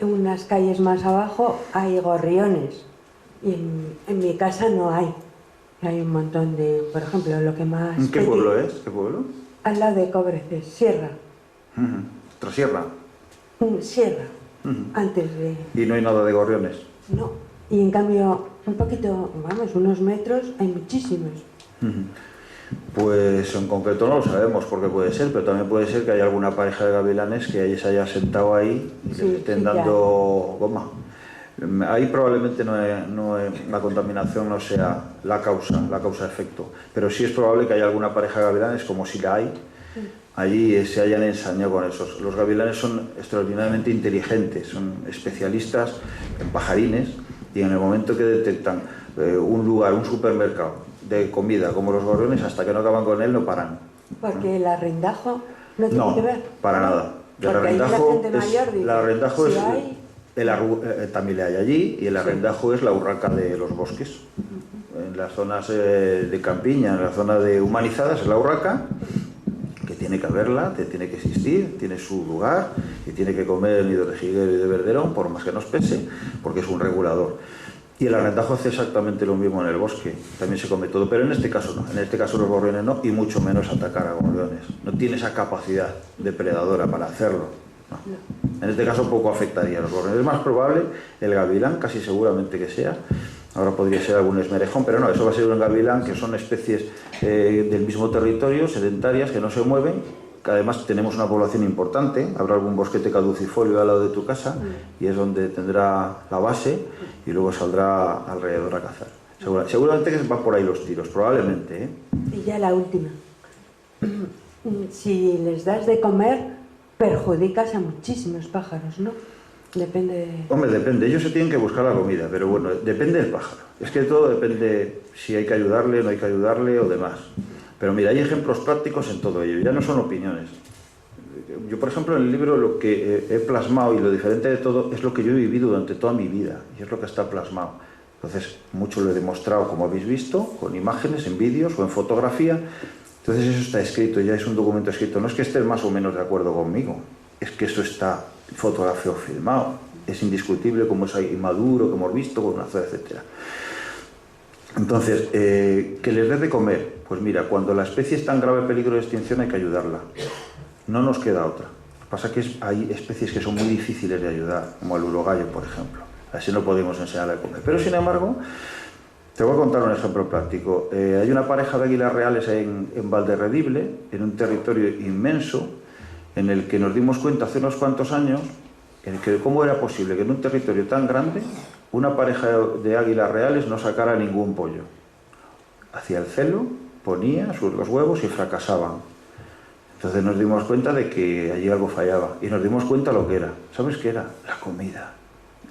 Speaker 5: unas calles más abajo hay gorriones y en mi casa no hay. Hay un montón de, por ejemplo, lo que más...
Speaker 2: ¿Qué pueblo es? ¿Qué pueblo?
Speaker 5: Al lado de Cobreces, Sierra.
Speaker 2: Trasierra.
Speaker 5: Sierra, antes de...
Speaker 2: Y no hay nada de gorriones.
Speaker 5: No. Y en cambio, un poquito, vamos, unos metros, hay muchísimos.
Speaker 2: Pues en concreto no lo sabemos porque puede ser, pero también puede ser que haya alguna pareja de gavilanes que se haya sentado ahí y que le estén dando goma. Ahí probablemente la contaminación no sea la causa-efecto, pero sí es probable que haya alguna pareja de gavilanes, como si la hay, allí se hayan ensañado con esos. Los gavilanes son extraordinariamente inteligentes, son especialistas en pajarines y en el momento que detectan un lugar, un supermercado de comida como los gorriones, hasta que no acaban con él no paran.
Speaker 5: Porque el arrendajo no tiene que ver.
Speaker 2: No, para nada.
Speaker 5: Porque ahí la gente mayor dice,
Speaker 2: el arrendajo
Speaker 5: si
Speaker 2: es...
Speaker 5: hay...
Speaker 2: también le hay allí, y el arrendajo es la urraca de los bosques. En las zonas de campiña, en la zona de humanizadas, es la urraca, que tiene que haberla, tiene que existir, tiene su lugar, y tiene que comer nido de jiguero y de verderón, por más que nos pese, porque es un regulador. Y el arrendajo hace exactamente lo mismo en el bosque, también se come todo, pero en este caso no, en este caso los gorriones no, y mucho menos atacar a gorriones. No tiene esa capacidad depredadora para hacerlo. No. En este caso poco afectaría a los gorriones. Es más probable el gavilán, casi seguramente que sea. Ahora podría ser algún esmerejón, pero no, eso va a ser un gavilán, que son especies del mismo territorio, sedentarias, que no se mueven. Que además tenemos una población importante, habrá algún bosquete caducifolio al lado de tu casa y es donde tendrá la base y luego saldrá alrededor a cazar. Seguramente que va por ahí los tiros, probablemente.
Speaker 5: Y ya la última. Si les das de comer, perjudicas a muchísimos pájaros, ¿no? Depende de...
Speaker 2: Hombre, depende. Ellos se tienen que buscar la comida, pero bueno, depende del pájaro. Es que todo depende si hay que ayudarle, no hay que ayudarle o demás. Pero mira, hay ejemplos prácticos en todo ello, ya no son opiniones. Yo, por ejemplo, en el libro lo que he plasmado, y lo diferente de todo, es lo que yo he vivido durante toda mi vida, y es lo que está plasmado. Entonces, mucho lo he demostrado, como habéis visto, con imágenes, en vídeos o en fotografía. Entonces, eso está escrito, ya es un documento escrito. No es que estés más o menos de acuerdo conmigo, es que eso está fotografiado, filmado. Es indiscutible como es ahí maduro, que hemos visto, con una zona, etcétera. Entonces, ¿que les des de comer? Pues mira, cuando la especie está en grave peligro de extinción hay que ayudarla. No nos queda otra. Lo que pasa es que hay especies que son muy difíciles de ayudar, como el urogallo, por ejemplo. Así no podemos enseñarle a comer. Pero, sin embargo, te voy a contar un ejemplo práctico. Hay una pareja de águilas reales en Valderredible, en un territorio inmenso, en el que nos dimos cuenta hace unos cuantos años en el que cómo era posible que en un territorio tan grande una pareja de águilas reales no sacara ningún pollo. Hacía el celo, ponía los huevos y fracasaban. Entonces nos dimos cuenta de que allí algo fallaba y nos dimos cuenta lo que era. ¿Sabes qué era? La comida.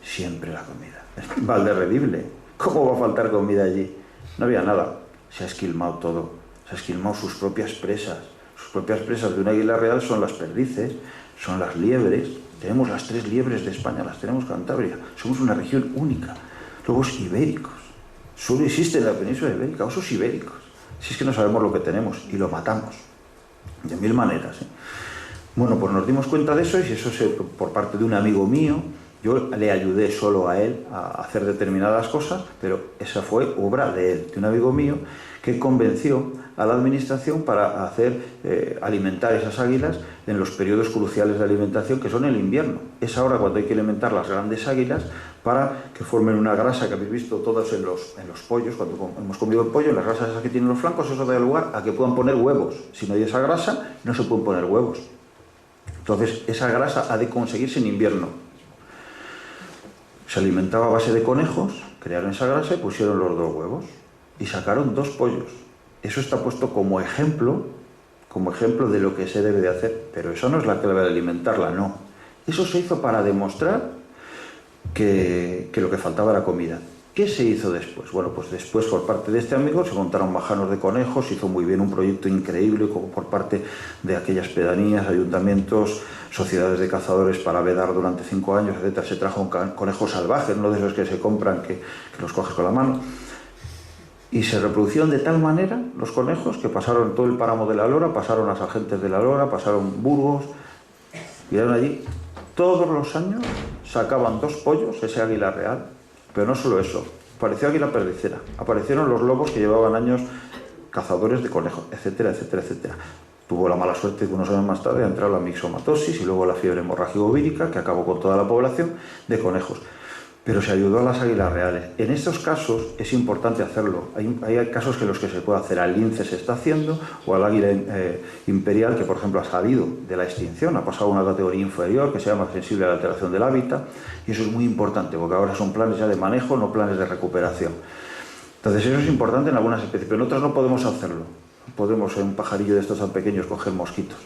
Speaker 2: Siempre la comida. Es Valderredible. ¿Cómo va a faltar comida allí? No había nada. Se ha esquilmado todo. Se ha esquilmado sus propias presas. Sus propias presas de un águila real son las perdices, son las liebres. Tenemos las 3 liebres de España, las tenemos Cantabria. Somos una región única. Lobos ibéricos. Solo existe en la península ibérica osos ibéricos. Si es que no sabemos lo que tenemos y lo matamos. De 1000 maneras. Bueno, pues nos dimos cuenta de eso y eso por parte de un amigo mío. Yo le ayudé solo a él a hacer determinadas cosas, pero esa fue obra de él, de un amigo mío, que convenció a la administración para hacer alimentar esas águilas en los periodos cruciales de alimentación, que son el invierno. Es ahora cuando hay que alimentar las grandes águilas para que formen una grasa que habéis visto todos en los pollos, cuando hemos comido el pollo, en las grasas esas que tienen los flancos, eso da lugar a que puedan poner huevos. Si no hay esa grasa, no se pueden poner huevos. Entonces, esa grasa ha de conseguirse en invierno. Se alimentaba a base de conejos, crearon esa grasa y pusieron los 2 huevos y sacaron 2 pollos. Eso está puesto como ejemplo de lo que se debe de hacer, pero eso no es la clave de alimentarla, no. Eso se hizo para demostrar que lo que faltaba era comida. ¿Qué se hizo después? Bueno, pues después por parte de este amigo se montaron bajanos de conejos, se hizo muy bien un proyecto increíble por parte de aquellas pedanías, ayuntamientos, sociedades de cazadores para vedar durante 5 años, etc. Se trajo conejos salvajes, no de esos que se compran, que los coges con la mano. Y se reproducieron de tal manera los conejos que pasaron todo el páramo de la Lora, pasaron las agentes de la Lora, pasaron Burgos, llegaron allí. Todos los años sacaban 2 pollos, ese águila real, pero no solo eso, apareció águila perdicera, aparecieron los lobos que llevaban años cazadores de conejos, etcétera, etcétera, etcétera. Tuvo la mala suerte que unos años más tarde ha entrado la mixomatosis y luego la fiebre hemorrágica vírica, que acabó con toda la población de conejos. Pero se ayudó a las águilas reales. En estos casos es importante hacerlo. Hay casos en los que se puede hacer. Al lince se está haciendo, o al águila imperial, que por ejemplo ha salido de la extinción, ha pasado a una categoría inferior, que se llama sensible a la alteración del hábitat, y eso es muy importante, porque ahora son planes ya de manejo, no planes de recuperación. Entonces eso es importante en algunas especies, pero en otras no podemos hacerlo. No podemos en un pajarillo de estos tan pequeños coger mosquitos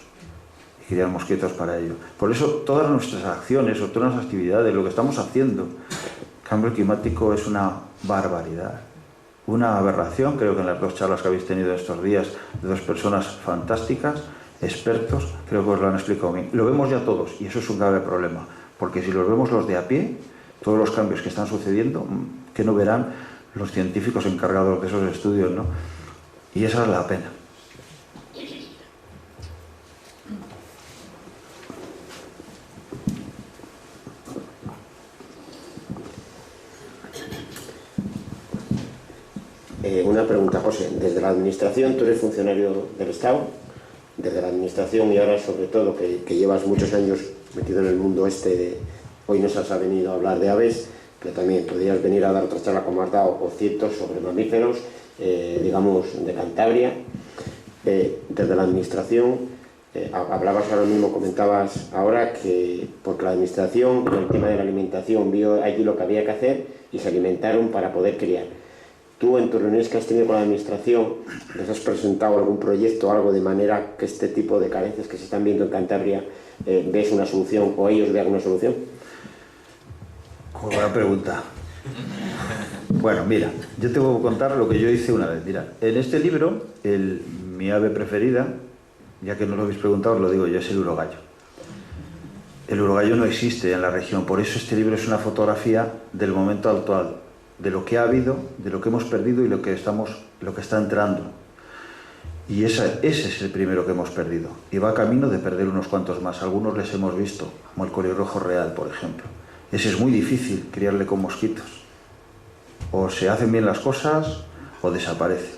Speaker 2: y criar mosquitos para ello. Por eso todas nuestras acciones o todas nuestras actividades, lo que estamos haciendo, cambio climático es una barbaridad, una aberración. Creo que en las 2 charlas que habéis tenido estos días de 2 personas fantásticas, expertos, creo que os lo han explicado bien. Lo vemos ya todos y eso es un grave problema, porque si los vemos los de a pie, todos los cambios que están sucediendo, que no verán los científicos encargados de esos estudios, ¿no? Y esa es la pena.
Speaker 1: Una pregunta, José. Desde la Administración, tú eres funcionario del Estado, desde la Administración y ahora sobre todo que llevas muchos años metido en el mundo hoy nos has venido a hablar de aves, pero también podrías venir a dar otra charla como has dado, o cientos sobre mamíferos, digamos, de Cantabria. Desde la Administración, hablabas ahora mismo, comentabas ahora que porque la Administración, con el tema de la alimentación, vio allí lo que había que hacer y se alimentaron para poder criar. Tú, en tus reuniones que has tenido con la Administración, ¿les has presentado algún proyecto o algo de manera que este tipo de carencias que se están viendo en Cantabria ves una solución o ellos vean una solución?
Speaker 2: Buena pregunta. Bueno, mira, yo te voy a contar lo que yo hice una vez. Mira, en este libro, mi ave preferida, ya que no lo habéis preguntado, os lo digo yo, es el urogallo. El urogallo no existe en la región, por eso este libro es una fotografía del momento actual, de lo que ha habido, de lo que hemos perdido y lo que está entrando. Y ese es el primero que hemos perdido. Y va camino de perder unos cuantos más. Algunos les hemos visto, como el colirrojo real, por ejemplo. Ese es muy difícil criarle con mosquitos. O se hacen bien las cosas o desaparece.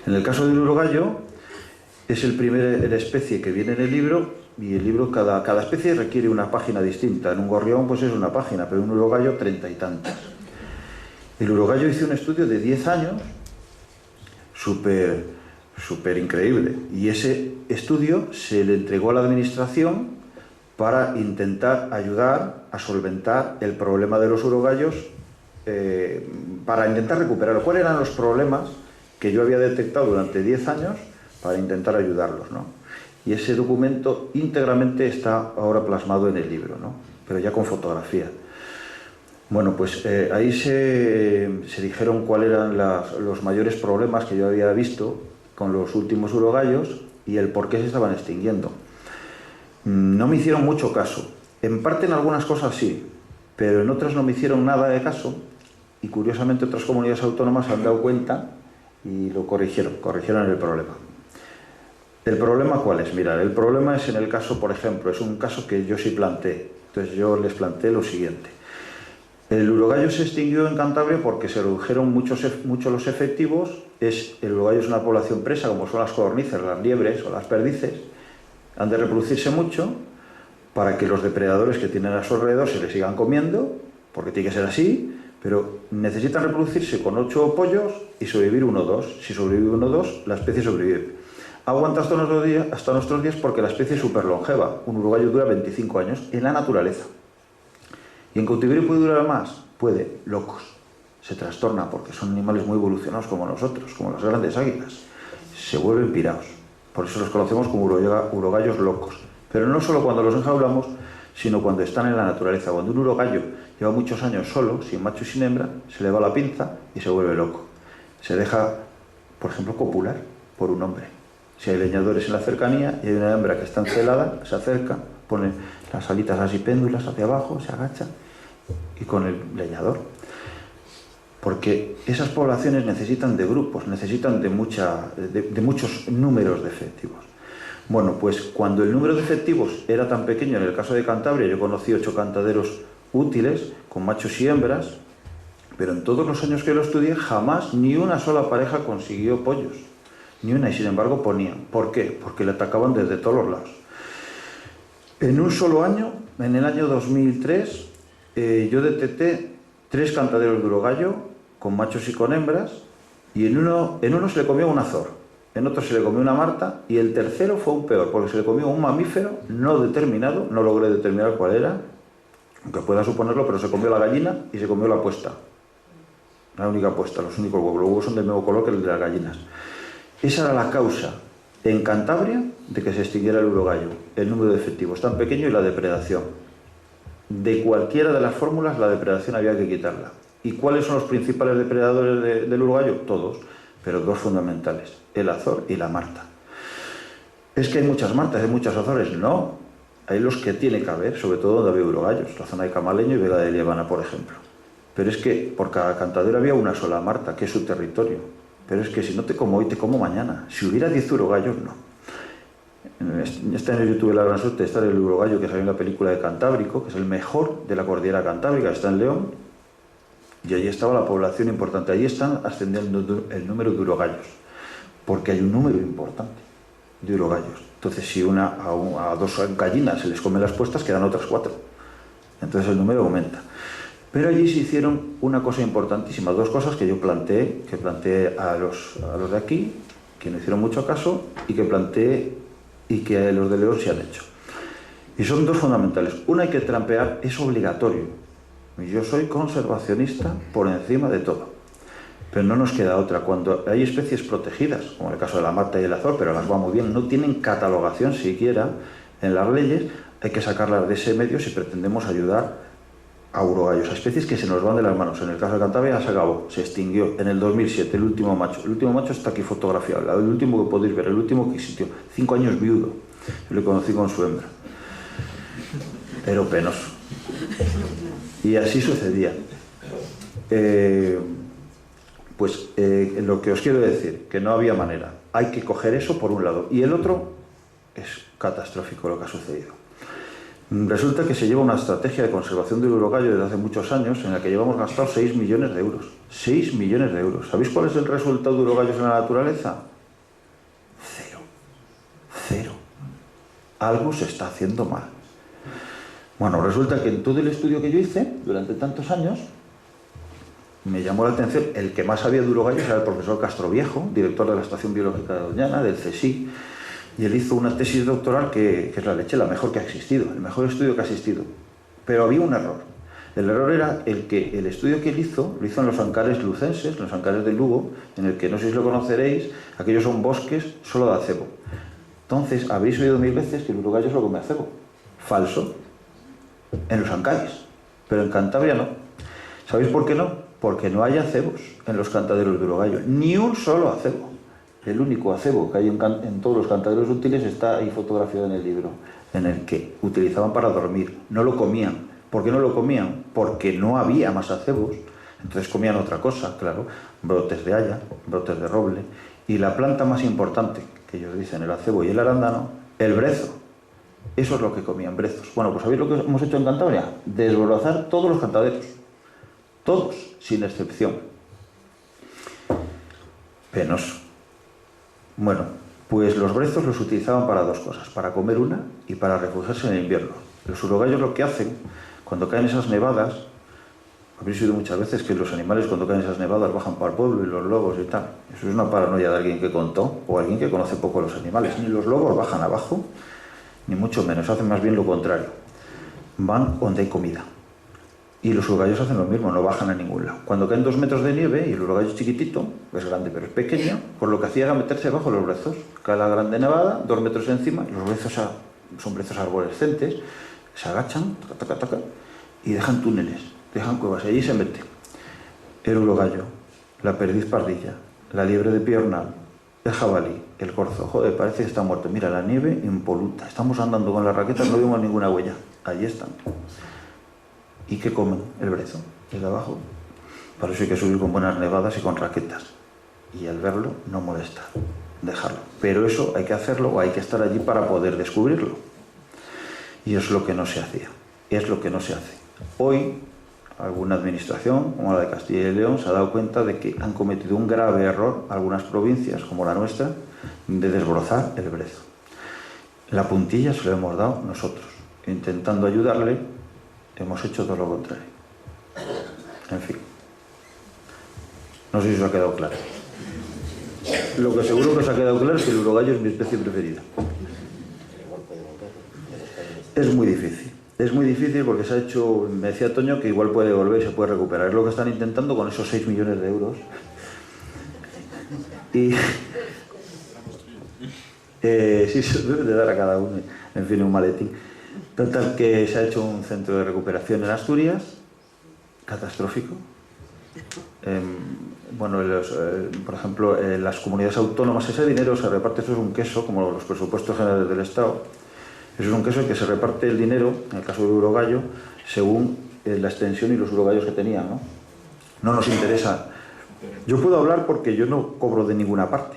Speaker 2: En el caso del urogallo, es la especie que viene en el libro, y el libro, cada especie requiere una página distinta. En un gorrión pues es una página, pero en un urogallo 30 y tantas. El urogallo hizo un estudio de 10 años, súper increíble, y ese estudio se le entregó a la Administración para intentar ayudar a solventar el problema de los urogallos, para intentar recuperarlo. ¿Cuáles eran los problemas que yo había detectado durante 10 años para intentar ayudarlos, ¿no? Y ese documento íntegramente está ahora plasmado en el libro, ¿no? Pero ya con fotografía. Bueno, pues ahí se dijeron cuáles eran los mayores problemas que yo había visto con los últimos urogallos y el por qué se estaban extinguiendo. No me hicieron mucho caso. En parte en algunas cosas sí, pero en otras no me hicieron nada de caso, y curiosamente otras comunidades autónomas se han dado cuenta y lo corrigieron el problema. ¿El problema cuál es? Mira, el problema es en el caso, por ejemplo, es un caso que yo sí planteé. Entonces yo les planteé lo siguiente. El urogallo se extinguió en Cantabria porque se redujeron mucho los efectivos. El urogallo es una población presa, como son las codornices, las liebres o las perdices. Han de reproducirse mucho para que los depredadores que tienen a su alrededor se les sigan comiendo, porque tiene que ser así, pero necesitan reproducirse con 8 pollos y sobrevivir 1 o 2. Si sobrevive 1 o 2, la especie sobrevive. Aguanta hasta nuestros días porque la especie es súper longeva. Un urogallo dura 25 años en la naturaleza. ¿Y en cautiverio puede durar más? Puede, locos. Se trastorna porque son animales muy evolucionados como nosotros, como las grandes águilas. Se vuelven pirados. Por eso los conocemos como urogallos locos. Pero no solo cuando los enjaulamos, sino cuando están en la naturaleza. Cuando un urogallo lleva muchos años solo, sin macho y sin hembra, se le va la pinza y se vuelve loco. Se deja, por ejemplo, copular por un hombre. Si hay leñadores en la cercanía y hay una hembra que está encelada, se acerca, pone las alitas así péndulas hacia abajo, se agacha y con el leñador. porque esas poblaciones necesitan de grupos, necesitan de muchos números de efectivos. Bueno, pues cuando el número de efectivos era tan pequeño, en el caso de Cantabria, yo conocí 8 cantaderos útiles, con machos y hembras, pero en todos los años que lo estudié, jamás ni una sola pareja consiguió pollos. Ni una, y sin embargo ponían. ¿Por qué? Porque le atacaban desde todos los lados. En un solo año, en el año 2003, yo detecté 3 cantaderos de urogallo, con machos y con hembras, y en uno se le comió un azor, en otro se le comió una marta, y el tercero fue un peor, porque se le comió un mamífero no determinado, no logré determinar cuál era, aunque pueda suponerlo, pero se comió la gallina y se comió la puesta. La única puesta, los únicos huevos. Los huevos son del mismo color que el de las gallinas. Esa era la causa en Cantabria de que se extinguiera el urogallo, el número de efectivos tan pequeño y la depredación. De cualquiera de las fórmulas, la depredación había que quitarla. ¿Y cuáles son los principales depredadores del urogallo? Todos, pero 2 fundamentales, el azor y la marta. ¿Es que hay muchas martas, hay muchos azores? No, hay los que tiene que haber, sobre todo donde había urogallos, la zona de Camaleño y Vega de Liébana, por ejemplo. Pero es que por cada cantadero había una sola marta, que es su territorio. Pero es que si no te como hoy, te como mañana. Si hubiera 10 urogallos, no. Este año yo tuve la gran suerte de estar en el urogallo que salió en la película de Cantábrico, que es el mejor de la cordillera cantábrica, está en León, y allí estaba la población importante. Allí están ascendiendo el número de urogallos, porque hay un número importante de urogallos. Entonces, si a 2 gallinas se les comen las puestas, quedan otras 4. Entonces el número aumenta. Pero allí se hicieron una cosa importantísima, 2 cosas que yo planteé a los de aquí, que no hicieron mucho caso, y que planteé y que los de León se han hecho. Y son 2 fundamentales. Una, hay que trampear, es obligatorio. Yo soy conservacionista por encima de todo. Pero no nos queda otra. Cuando hay especies protegidas, como en el caso de la marta y el azor, pero las va muy bien, no tienen catalogación siquiera en las leyes, hay que sacarlas de ese medio si pretendemos ayudar a urogallos, a especies que se nos van de las manos. En el caso de Cantabria se acabó, se extinguió en el 2007 el último macho. El último macho está aquí fotografiado, el último que podéis ver, el último que existió. 5 años viudo. Yo le conocí con su hembra. Pero penoso. Y así sucedía. Lo que os quiero decir, que no había manera. Hay que coger eso por un lado. Y el otro es catastrófico lo que ha sucedido. Resulta que se lleva una estrategia de conservación del urogallo desde hace muchos años en la que llevamos gastado 6 millones de euros. 6 millones de euros. ¿Sabéis cuál es el resultado de urogallos en la naturaleza? 0. 0. Algo se está haciendo mal. Bueno, resulta que en todo el estudio que yo hice durante tantos años me llamó la atención, el que más sabía de urogallos era el profesor Castroviejo, director de la Estación Biológica de Doñana, del CSIC. Y él hizo una tesis doctoral que es la leche, la mejor que ha existido, el mejor estudio que ha existido. Pero había un error. El error era que el estudio que él hizo, lo hizo en los Ancares lucenses, los Ancares de Lugo, en el que, no sé si lo conoceréis, aquellos son bosques solo de acebo. Entonces, habéis oído 1000 veces que el urogallo solo come acebo. Falso. En los Ancares. Pero en Cantabria no. ¿Sabéis por qué no? Porque no hay acebos en los cantaderos de urogallo. Ni un solo acebo. El único acebo que hay en todos los cantaderos útiles está ahí fotografiado en el libro, en el que utilizaban para dormir. No lo comían. ¿Por qué no lo comían? Porque no había más acebos. Entonces comían otra cosa, claro, brotes de haya, brotes de roble. Y la planta más importante, que ellos dicen el acebo y el arándano, el brezo. Eso es lo que comían, brezos. Bueno, pues ¿sabéis lo que hemos hecho en Cantabria? Desbrozar todos los cantaderos. Todos, sin excepción. Penoso. Bueno, pues los brezos los utilizaban para 2 cosas, para comer una y para refugiarse en el invierno. Los urogallos lo que hacen, cuando caen esas nevadas, habréis oído muchas veces que los animales cuando caen esas nevadas bajan para el pueblo y los lobos y tal. Eso es una paranoia de alguien que contó o alguien que conoce poco a los animales. Ni los lobos bajan abajo, ni mucho menos, hacen más bien lo contrario. Van donde hay comida. Y los urogallos hacen lo mismo, no bajan a ningún lado. Cuando caen 2 metros de nieve y el urogallo es chiquitito, es grande pero es pequeño, pues lo que hacía era meterse bajo los brezos. Cae la grande nevada, 2 metros encima, y los brezos son brezos arborescentes, se agachan, taca, taca, taca, y dejan túneles, dejan cuevas, y allí se mete el urogallo, la perdiz pardilla, la liebre de piornal, el jabalí, el corzo. Joder, parece que está muerto. Mira, la nieve impoluta. Estamos andando con las raquetas, no vemos ninguna huella. Allí están. ¿Y qué comen? El brezo, el de abajo. Para eso hay que subir con buenas nevadas y con raquetas. Y al verlo, no molestar, dejarlo. Pero eso hay que hacerlo o hay que estar allí para poder descubrirlo. Y es lo que no se hacía. Es lo que no se hace. Hoy, alguna administración, como la de Castilla y León, se ha dado cuenta de que han cometido un grave error algunas provincias, como la nuestra, de desbrozar el brezo. La puntilla se la hemos dado nosotros. Intentando ayudarle, hemos hecho todo lo contrario. En fin. No sé si os ha quedado claro. Lo que seguro que os ha quedado claro es que el urogallo es mi especie preferida. Es muy difícil. Es muy difícil porque se ha hecho, me decía Toño, que igual puede volver y se puede recuperar. Es lo que están intentando con esos 6 millones de euros. Y sí, se debe de dar a cada uno, en fin, un maletín. Total, que se ha hecho un centro de recuperación en Asturias, catastrófico. Bueno, por ejemplo, en las comunidades autónomas ese dinero se reparte, eso es un queso, como los presupuestos generales del Estado. Eso es un queso que se reparte el dinero, en el caso del urogallo, según la extensión y los urogallos que tenían, ¿no? No nos interesa. Yo puedo hablar porque yo no cobro de ninguna parte,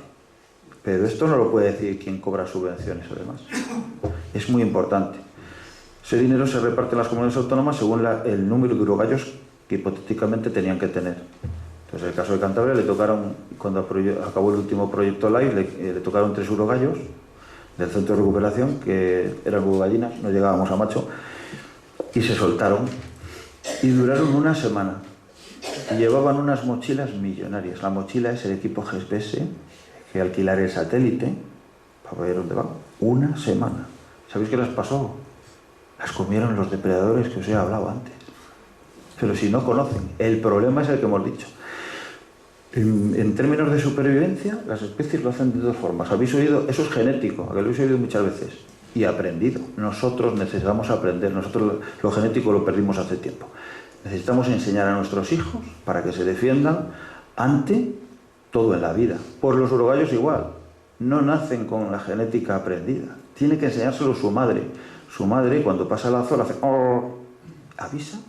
Speaker 2: pero esto no lo puede decir quien cobra subvenciones, además. Es muy importante. Ese dinero se reparte en las comunidades autónomas según el número de urogallos que hipotéticamente tenían que tener. Entonces, en el caso de Cantabria, le tocaron, cuando acabó el último proyecto LIFE, le tocaron 3 urogallos del centro de recuperación, que eran urogallinas, no llegábamos a macho, y se soltaron. Y duraron una semana. Y llevaban unas mochilas millonarias. La mochila es el equipo GPS, que alquilar el satélite, para ver dónde van. Una semana. ¿Sabéis qué les pasó? Las comieron los depredadores que os he hablado antes. Pero si no conocen, el problema es el que hemos dicho. En términos de supervivencia, las especies lo hacen de dos formas. Habéis oído, eso es genético, que lo habéis oído muchas veces, y aprendido. Nosotros necesitamos aprender, nosotros lo genético lo perdimos hace tiempo. Necesitamos enseñar a nuestros hijos para que se defiendan ante todo en la vida. Por los urogallos igual, no nacen con la genética aprendida, tiene que enseñárselo su madre. Su madre, cuando pasa el azor, hace "oh", avisa.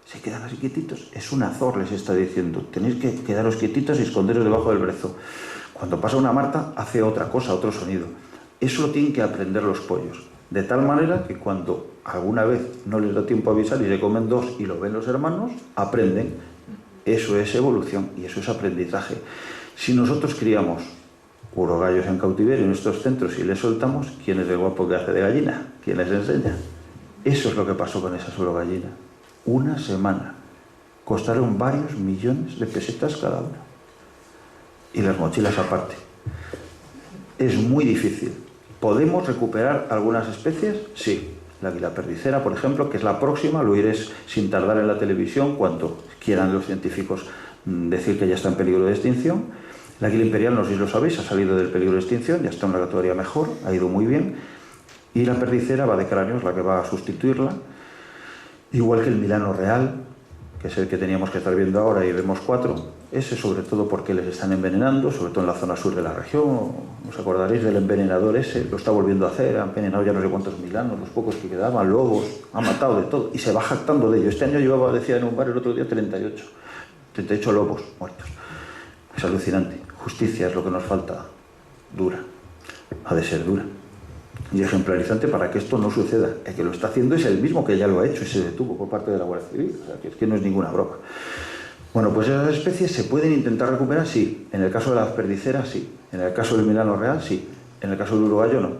Speaker 2: Se quedan así quietitos. Es un azor, les está diciendo. Tenéis que quedaros quietitos y esconderos debajo del brezo. Cuando pasa una marta, hace otra cosa, otro sonido. Eso lo tienen que aprender los pollos. De tal manera que cuando alguna vez no les da tiempo a avisar y se comen 2 y lo ven los hermanos, aprenden. Eso es evolución y eso es aprendizaje. Si nosotros criamos urogallos en cautiverio en estos centros y les soltamos, ¿quién es el guapo que hace de gallina? ¿Quién les enseña? Eso es lo que pasó con esas urogallinas. Una semana. Costaron varios millones de pesetas cada una. Y las mochilas aparte. Es muy difícil. ¿Podemos recuperar algunas especies? Sí. La águila perdicera, por ejemplo, que es la próxima, lo iréis sin tardar en la televisión cuando quieran los científicos decir que ya está en peligro de extinción. La águila imperial, no sé si lo sabéis, ha salido del peligro de extinción, ya está en una categoría mejor, ha ido muy bien. Y la perdicera va de cráneos, la que va a sustituirla. Igual que el milano real, que es el que teníamos que estar viendo ahora y vemos 4, ese sobre todo porque les están envenenando, sobre todo en la zona sur de la región. ¿Os acordaréis del envenenador ese? Lo está volviendo a hacer, ha envenenado ya no sé cuántos milanos, los pocos que quedaban, lobos, ha matado de todo y se va jactando de ello. Este año llevaba, decía en un bar el otro día, 38 lobos muertos. Es alucinante. Justicia es lo que nos falta, dura, ha de ser dura. Y ejemplarizante para que esto no suceda. El que lo está haciendo es el mismo que ya lo ha hecho y se detuvo por parte de la Guardia Civil. O sea, que es que no es ninguna broma. Bueno, pues esas especies se pueden intentar recuperar, sí. En el caso de las perdiceras, sí. En el caso del milano real, sí. En el caso del urogallo, no.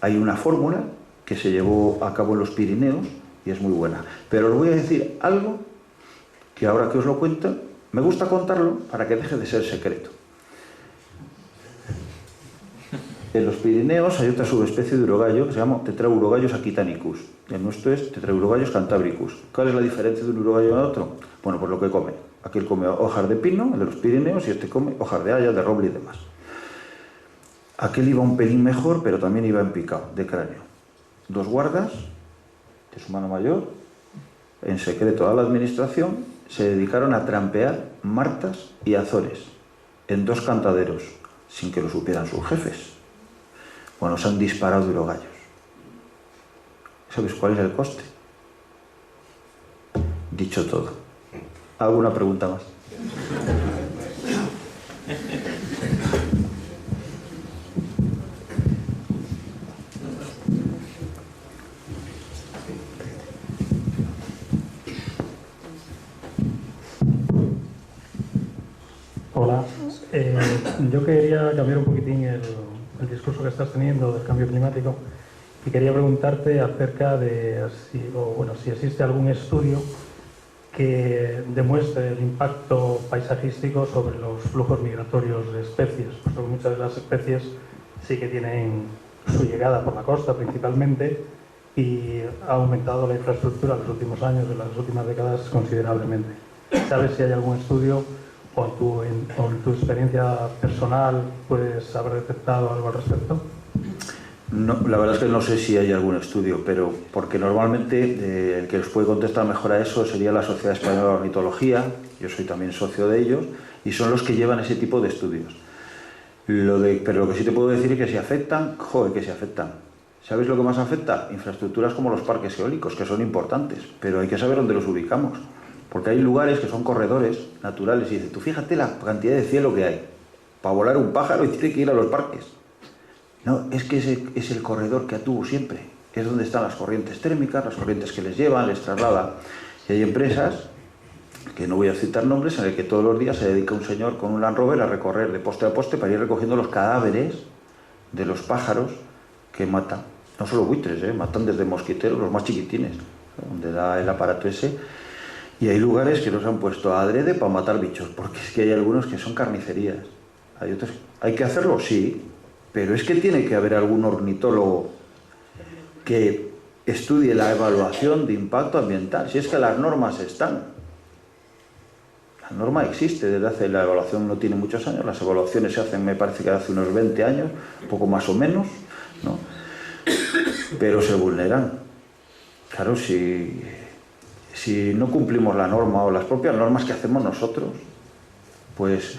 Speaker 2: Hay una fórmula que se llevó a cabo en los Pirineos y es muy buena. Pero os voy a decir algo que ahora que os lo cuento, me gusta contarlo para que deje de ser secreto. En los Pirineos hay otra subespecie de urogallo que se llama Tetraurogallos aquitanicus. El nuestro es Tetraurogallos cantabricus. ¿Cuál es la diferencia de un urogallo a otro? Bueno, pues lo que come. Aquel come hojas de pino, el de los Pirineos, y este come hojas de haya, de roble y demás. Aquel iba un pelín mejor, pero también iba en picado, de cráneo. 2 guardas de su mano mayor, en secreto a la administración, se dedicaron a trampear martas y azores en 2 cantaderos, sin que lo supieran sus jefes. Bueno, se han disparado urogallos. ¿Sabéis cuál es el coste? Dicho todo. ¿Alguna pregunta más?
Speaker 6: Hola, yo quería cambiar un poquitín el discurso que estás teniendo del cambio climático y quería preguntarte acerca de si existe algún estudio que demuestre el impacto paisajístico sobre los flujos migratorios de especies, porque muchas de las especies sí que tienen su llegada por la costa principalmente y ha aumentado la infraestructura en los últimos años, en las últimas décadas, considerablemente. ¿Sabes si hay algún estudio o en tu experiencia personal puedes haber detectado algo al respecto?
Speaker 2: No, la verdad es que no sé si hay algún estudio, pero porque normalmente el que os puede contestar mejor a eso sería la Sociedad Española de Ornitología, yo soy también socio de ellos, y son los que llevan ese tipo de estudios. Pero lo que sí te puedo decir es que si afectan, joder, que si afectan. ¿Sabéis lo que más afecta? Infraestructuras como los parques eólicos, que son importantes, pero hay que saber dónde los ubicamos. Porque hay lugares que son corredores naturales y dices, tú fíjate la cantidad de cielo que hay para volar un pájaro y tiene que ir a los parques. No, es que es el corredor que tuvo siempre. Es donde están las corrientes térmicas, las corrientes que les llevan, les traslada. Y hay empresas, que no voy a citar nombres, en el que todos los días se dedica un señor con un Land Rover a recorrer de poste a poste para ir recogiendo los cadáveres de los pájaros que matan. No solo buitres, matan desde mosquiteros, los más chiquitines, donde da el aparato ese. Y hay lugares que los han puesto adrede para matar bichos, porque es que hay algunos que son carnicerías. Hay otros. ¿Hay que hacerlo? Sí, pero es que tiene que haber algún ornitólogo que estudie la evaluación de impacto ambiental. Si es que las normas están. La norma existe desde hace, la evaluación no tiene muchos años, las evaluaciones se hacen, me parece que hace unos 20 años, un poco más o menos, ¿no? Pero se vulneran. Claro, si no cumplimos la norma o las propias normas que hacemos nosotros, pues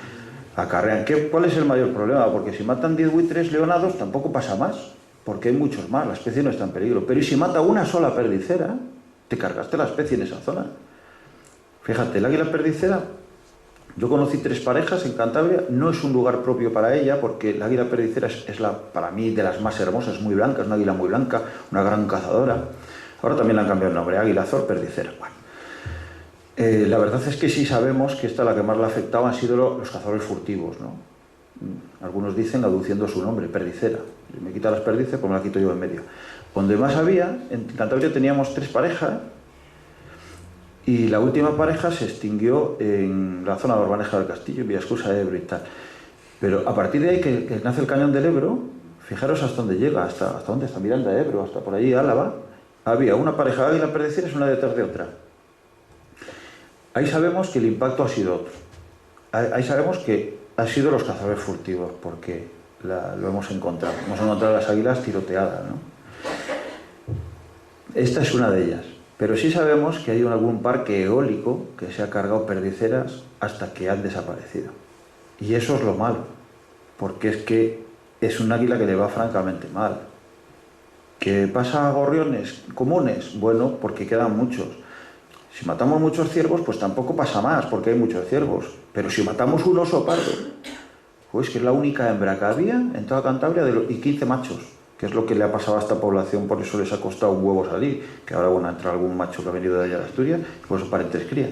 Speaker 2: acarrean. ¿Cuál es el mayor problema? Porque si matan 10 buitres leonados tampoco pasa más, porque hay muchos más, la especie no está en peligro. Pero ¿y si mata una sola perdicera? Te cargaste la especie en esa zona. Fíjate, el águila perdicera, yo conocí 3 parejas en Cantabria, no es un lugar propio para ella, porque el águila perdicera es para mí de las más hermosas, muy blanca, es una águila muy blanca, una gran cazadora. Ahora también le han cambiado el nombre, águila azor perdicera. Bueno, la verdad es que sí sabemos que esta, la que más le ha afectado, han sido los cazadores furtivos, ¿no? Algunos dicen, aduciendo su nombre, perdicera. Me quita las perdices, pues me la quito yo en medio. Donde más había, en Cantabria teníamos 3 parejas, y la última pareja se extinguió en la zona de Orbaneja del Castillo, Villascusa, Ebro y tal. Pero a partir de ahí que nace el cañón del Ebro, fijaros hasta dónde llega, hasta dónde está Miranda de Ebro, hasta por allí Álava, había una pareja de águila perdicera una detrás de otra. Ahí sabemos que el impacto ha sido otro. Ahí sabemos que han sido los cazadores furtivos, porque lo hemos encontrado. Hemos encontrado las águilas tiroteadas, ¿no? Esta es una de ellas. Pero sí sabemos que hay algún parque eólico que se ha cargado perdiceras hasta que han desaparecido. Y eso es lo malo, porque es que es un águila que le va francamente mal. ¿Que pasa a gorriones comunes? Bueno, porque quedan muchos. Si matamos muchos ciervos, pues tampoco pasa más, porque hay muchos ciervos. Pero si matamos un oso pardo, pues que es la única hembra que había en toda Cantabria y 15 machos, que es lo que le ha pasado a esta población, por eso les ha costado un huevo salir, que ahora bueno, entra algún macho que ha venido de allá de Asturias, y por eso parientes crían.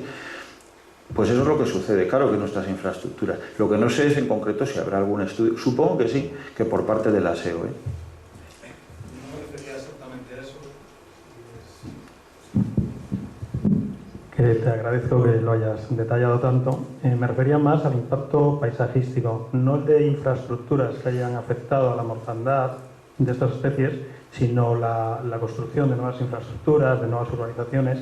Speaker 2: Pues eso es lo que sucede, claro que nuestras infraestructuras. Lo que no sé es en concreto si habrá algún estudio, supongo que sí, que por parte del ASEO,
Speaker 7: No me refería exactamente a eso.
Speaker 6: Que te agradezco que lo hayas detallado tanto. Me refería más al impacto paisajístico, no el de infraestructuras que hayan afectado a la mortandad de estas especies, sino la construcción de nuevas infraestructuras, de nuevas urbanizaciones,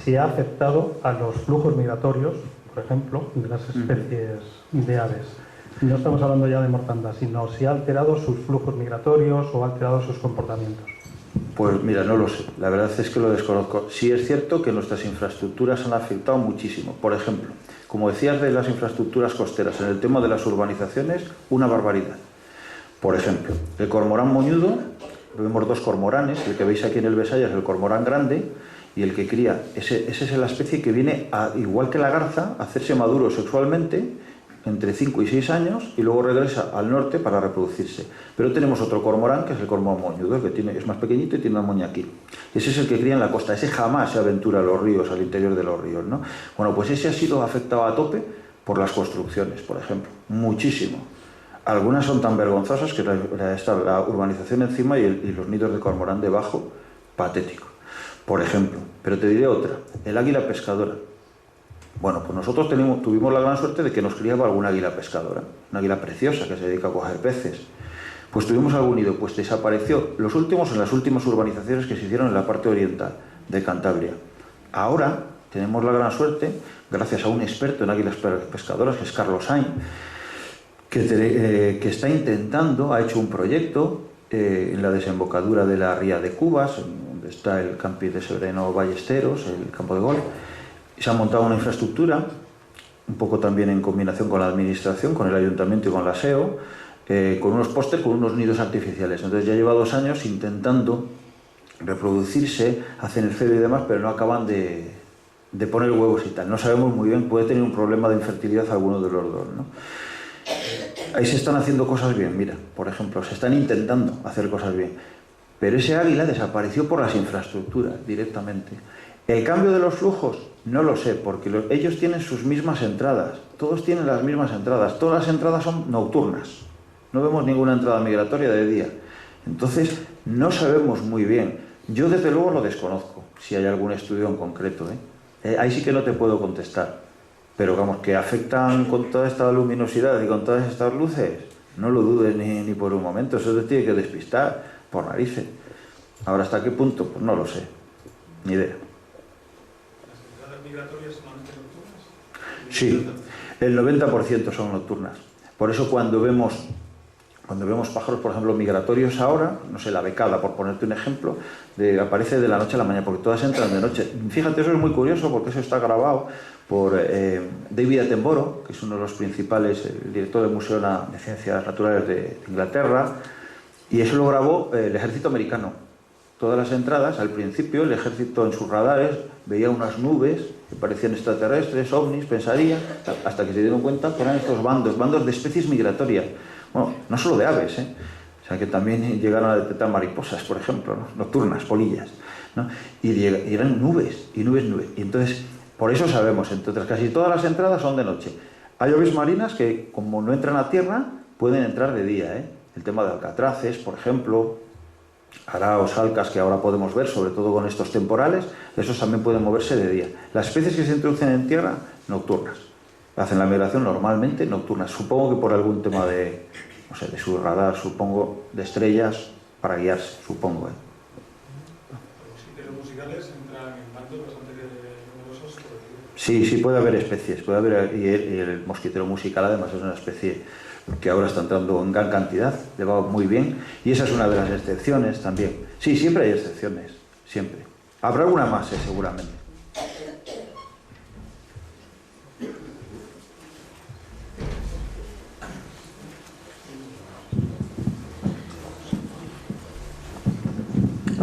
Speaker 6: si ha afectado a los flujos migratorios, por ejemplo, de las especies de aves. No estamos hablando ya de mortandad, sino si ha alterado sus flujos migratorios o ha alterado sus comportamientos.
Speaker 2: Pues mira, no lo sé, la verdad es que lo desconozco. Sí es cierto que nuestras infraestructuras han afectado muchísimo. Por ejemplo, como decías de las infraestructuras costeras, en el tema de las urbanizaciones, una barbaridad. Por ejemplo, el cormorán moñudo, vemos 2 cormoranes, el que veis aquí en el Besaya es el cormorán grande, y el que cría, esa es la especie que viene, igual que la garza, a hacerse maduro sexualmente entre 5 y 6 años y luego regresa al norte para reproducirse. Pero tenemos otro cormorán, que es el cormorán moñudo, que es más pequeñito y tiene una moña aquí. Ese es el que cría en la costa, ese jamás se aventura a los ríos, al interior de los ríos, ¿no? Bueno, pues ese ha sido afectado a tope por las construcciones, por ejemplo, muchísimo. Algunas son tan vergonzosas que está la urbanización encima y los nidos de cormorán debajo, patético, por ejemplo. Pero te diré otra, el águila pescadora. Bueno, pues nosotros tuvimos la gran suerte de que nos criaba alguna águila pescadora, una águila preciosa que se dedica a coger peces. Pues tuvimos algún nido, pues desapareció en las últimas urbanizaciones que se hicieron en la parte oriental de Cantabria. Ahora tenemos la gran suerte, gracias a un experto en águilas pescadoras, que es Carlos Sainz, que está intentando, ha hecho un proyecto en la desembocadura de la ría de Cubas, donde está el campi de Severino Ballesteros, el campo de golf. Se ha montado una infraestructura, un poco también en combinación con la administración, con el ayuntamiento y con la SEO, con unos pósters, con unos nidos artificiales. Entonces ya lleva 2 años intentando reproducirse, hacen el celo y demás, pero no acaban de poner huevos y tal. No sabemos muy bien, puede tener un problema de infertilidad alguno de los dos, ¿no? Ahí se están haciendo cosas bien, mira, por ejemplo, se están intentando hacer cosas bien. Pero ese águila desapareció por las infraestructuras directamente. El cambio de los flujos, no lo sé, porque ellos tienen sus mismas entradas, todos tienen las mismas entradas, todas las entradas son nocturnas, no vemos ninguna entrada migratoria de día. Entonces, no sabemos muy bien. Yo desde luego lo desconozco, si hay algún estudio en concreto, ahí sí que no te puedo contestar. Pero vamos, que afectan con toda esta luminosidad y con todas estas luces, no lo dudes ni por un momento, eso te tiene que despistar por narices. Ahora, ¿hasta qué punto? Pues no lo sé, ni idea.
Speaker 7: ¿Las entradas migratorias solamente nocturnas?
Speaker 2: Sí, el 90% son nocturnas. Por eso cuando vemos pájaros, por ejemplo, migratorios ahora, no sé, la becada, por ponerte un ejemplo, aparece de la noche a la mañana, porque todas entran de noche. Fíjate, eso es muy curioso, porque eso está grabado por David Attenborough, que es uno de los principales, el director del Museo de Ciencias Naturales de Inglaterra, y eso lo grabó el ejército americano. Todas las entradas, al principio, el ejército en sus radares veía unas nubes que parecían extraterrestres, ovnis, pensaría, hasta que se dieron cuenta que eran estos bandos de especies migratorias. Bueno, no solo de aves, o sea que también llegaron a detectar mariposas, por ejemplo, ¿no? Nocturnas, polillas, ¿no? Y eran nubes, y nubes. Y entonces, por eso sabemos, entonces casi todas las entradas son de noche. Hay aves marinas que, como no entran a tierra, pueden entrar de día, El tema de alcatraces, por ejemplo, araos, alcas, que ahora podemos ver, sobre todo con estos temporales, esos también pueden moverse de día. Las especies que se introducen en tierra, nocturnas. Hacen la migración normalmente nocturnas. Supongo que por algún tema de su radar, supongo, de estrellas, para guiarse, supongo.
Speaker 7: Los sitios musicales entran en bandos bastante numerosos.
Speaker 2: Sí, puede haber especies. Puede haber, y el mosquitero musical, además, es una especie que ahora está entrando en gran cantidad, le va muy bien, y esa es una de las excepciones también. Sí, siempre hay excepciones, siempre. Habrá alguna más, seguramente.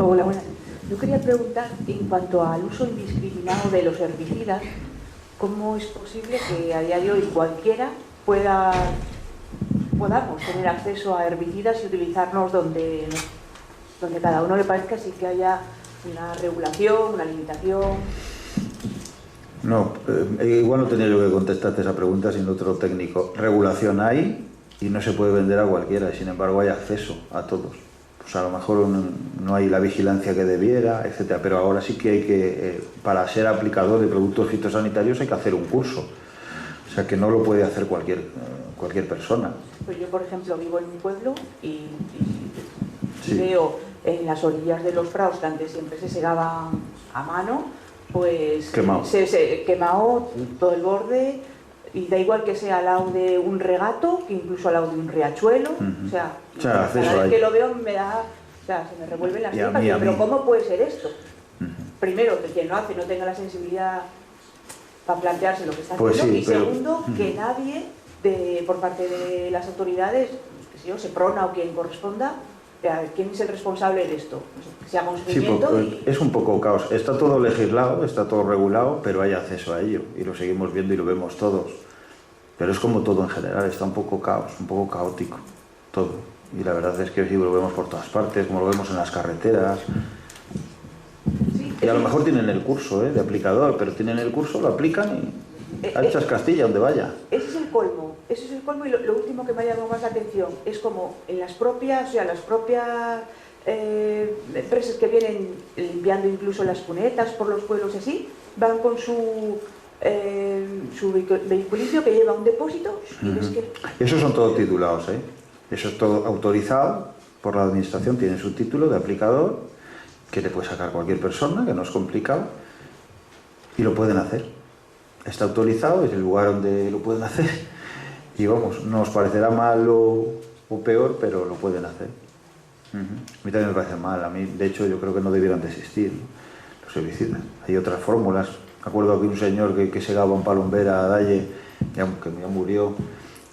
Speaker 8: Hola, buenas. Yo quería preguntar, en cuanto al uso indiscriminado de los herbicidas, ¿cómo es posible que a día de hoy cualquiera podamos tener acceso a herbicidas y utilizarlos donde cada uno le parezca, sin que haya una regulación, una limitación?
Speaker 2: No, igual no tenía yo que contestarte esa pregunta sin otro técnico. Regulación hay y no se puede vender a cualquiera, y sin embargo hay acceso a todos. Pues a lo mejor no hay la vigilancia que debiera, etcétera, pero ahora sí que hay que, para ser aplicador de productos fitosanitarios hay que hacer un curso. O sea que no lo puede hacer cualquier persona.
Speaker 8: Pues yo, por ejemplo, vivo en un pueblo y
Speaker 2: Sí.
Speaker 8: veo en las orillas de los prados, que antes siempre se segaban a mano, pues
Speaker 2: Quemado.
Speaker 8: se quemado todo el borde, y da igual que sea al lado de un regato, que incluso al lado de un riachuelo. O sea, cada vez que lo veo me da, se me revuelven las tripas. Pero ¿cómo puede ser esto? Primero, que quien lo hace no tenga la sensibilidad para plantearse lo que está haciendo,
Speaker 2: Sí,
Speaker 8: y segundo, que nadie por parte de las autoridades, que sé yo, Seprona o quien corresponda, ¿quién es el responsable de esto? Que se haga un seguimiento.
Speaker 2: Sí, es un poco caos. Está todo legislado, está todo regulado, pero hay acceso a ello y lo seguimos viendo y lo vemos todos. Pero es como todo en general, está un poco caos, un poco caótico, todo. Y la verdad es que sí, lo vemos por todas partes, como lo vemos en las carreteras.
Speaker 8: Sí,
Speaker 2: y a lo mejor tienen el curso de aplicador, pero tienen el curso, lo aplican y echas Castilla donde vaya.
Speaker 8: Ese es el colmo, y lo último que me ha llamado más la atención es como en las propias, empresas que vienen limpiando incluso las cunetas por los pueblos y así, van con su vehiculillo que lleva un depósito y ves que...
Speaker 2: Esos son todos titulados, eso es todo autorizado por la administración, tiene su título de aplicador que te puede sacar cualquier persona, que no es complicado, y lo pueden hacer. Está autorizado, es el lugar donde lo pueden hacer, y vamos, nos parecerá mal o peor, pero lo pueden hacer. A mí también me parece mal, a mí de hecho yo creo que no debieran de existir, ¿no?, los herbicidas. Hay otras fórmulas. Me acuerdo que un señor que segaba un palombera a Dalle, que ya murió,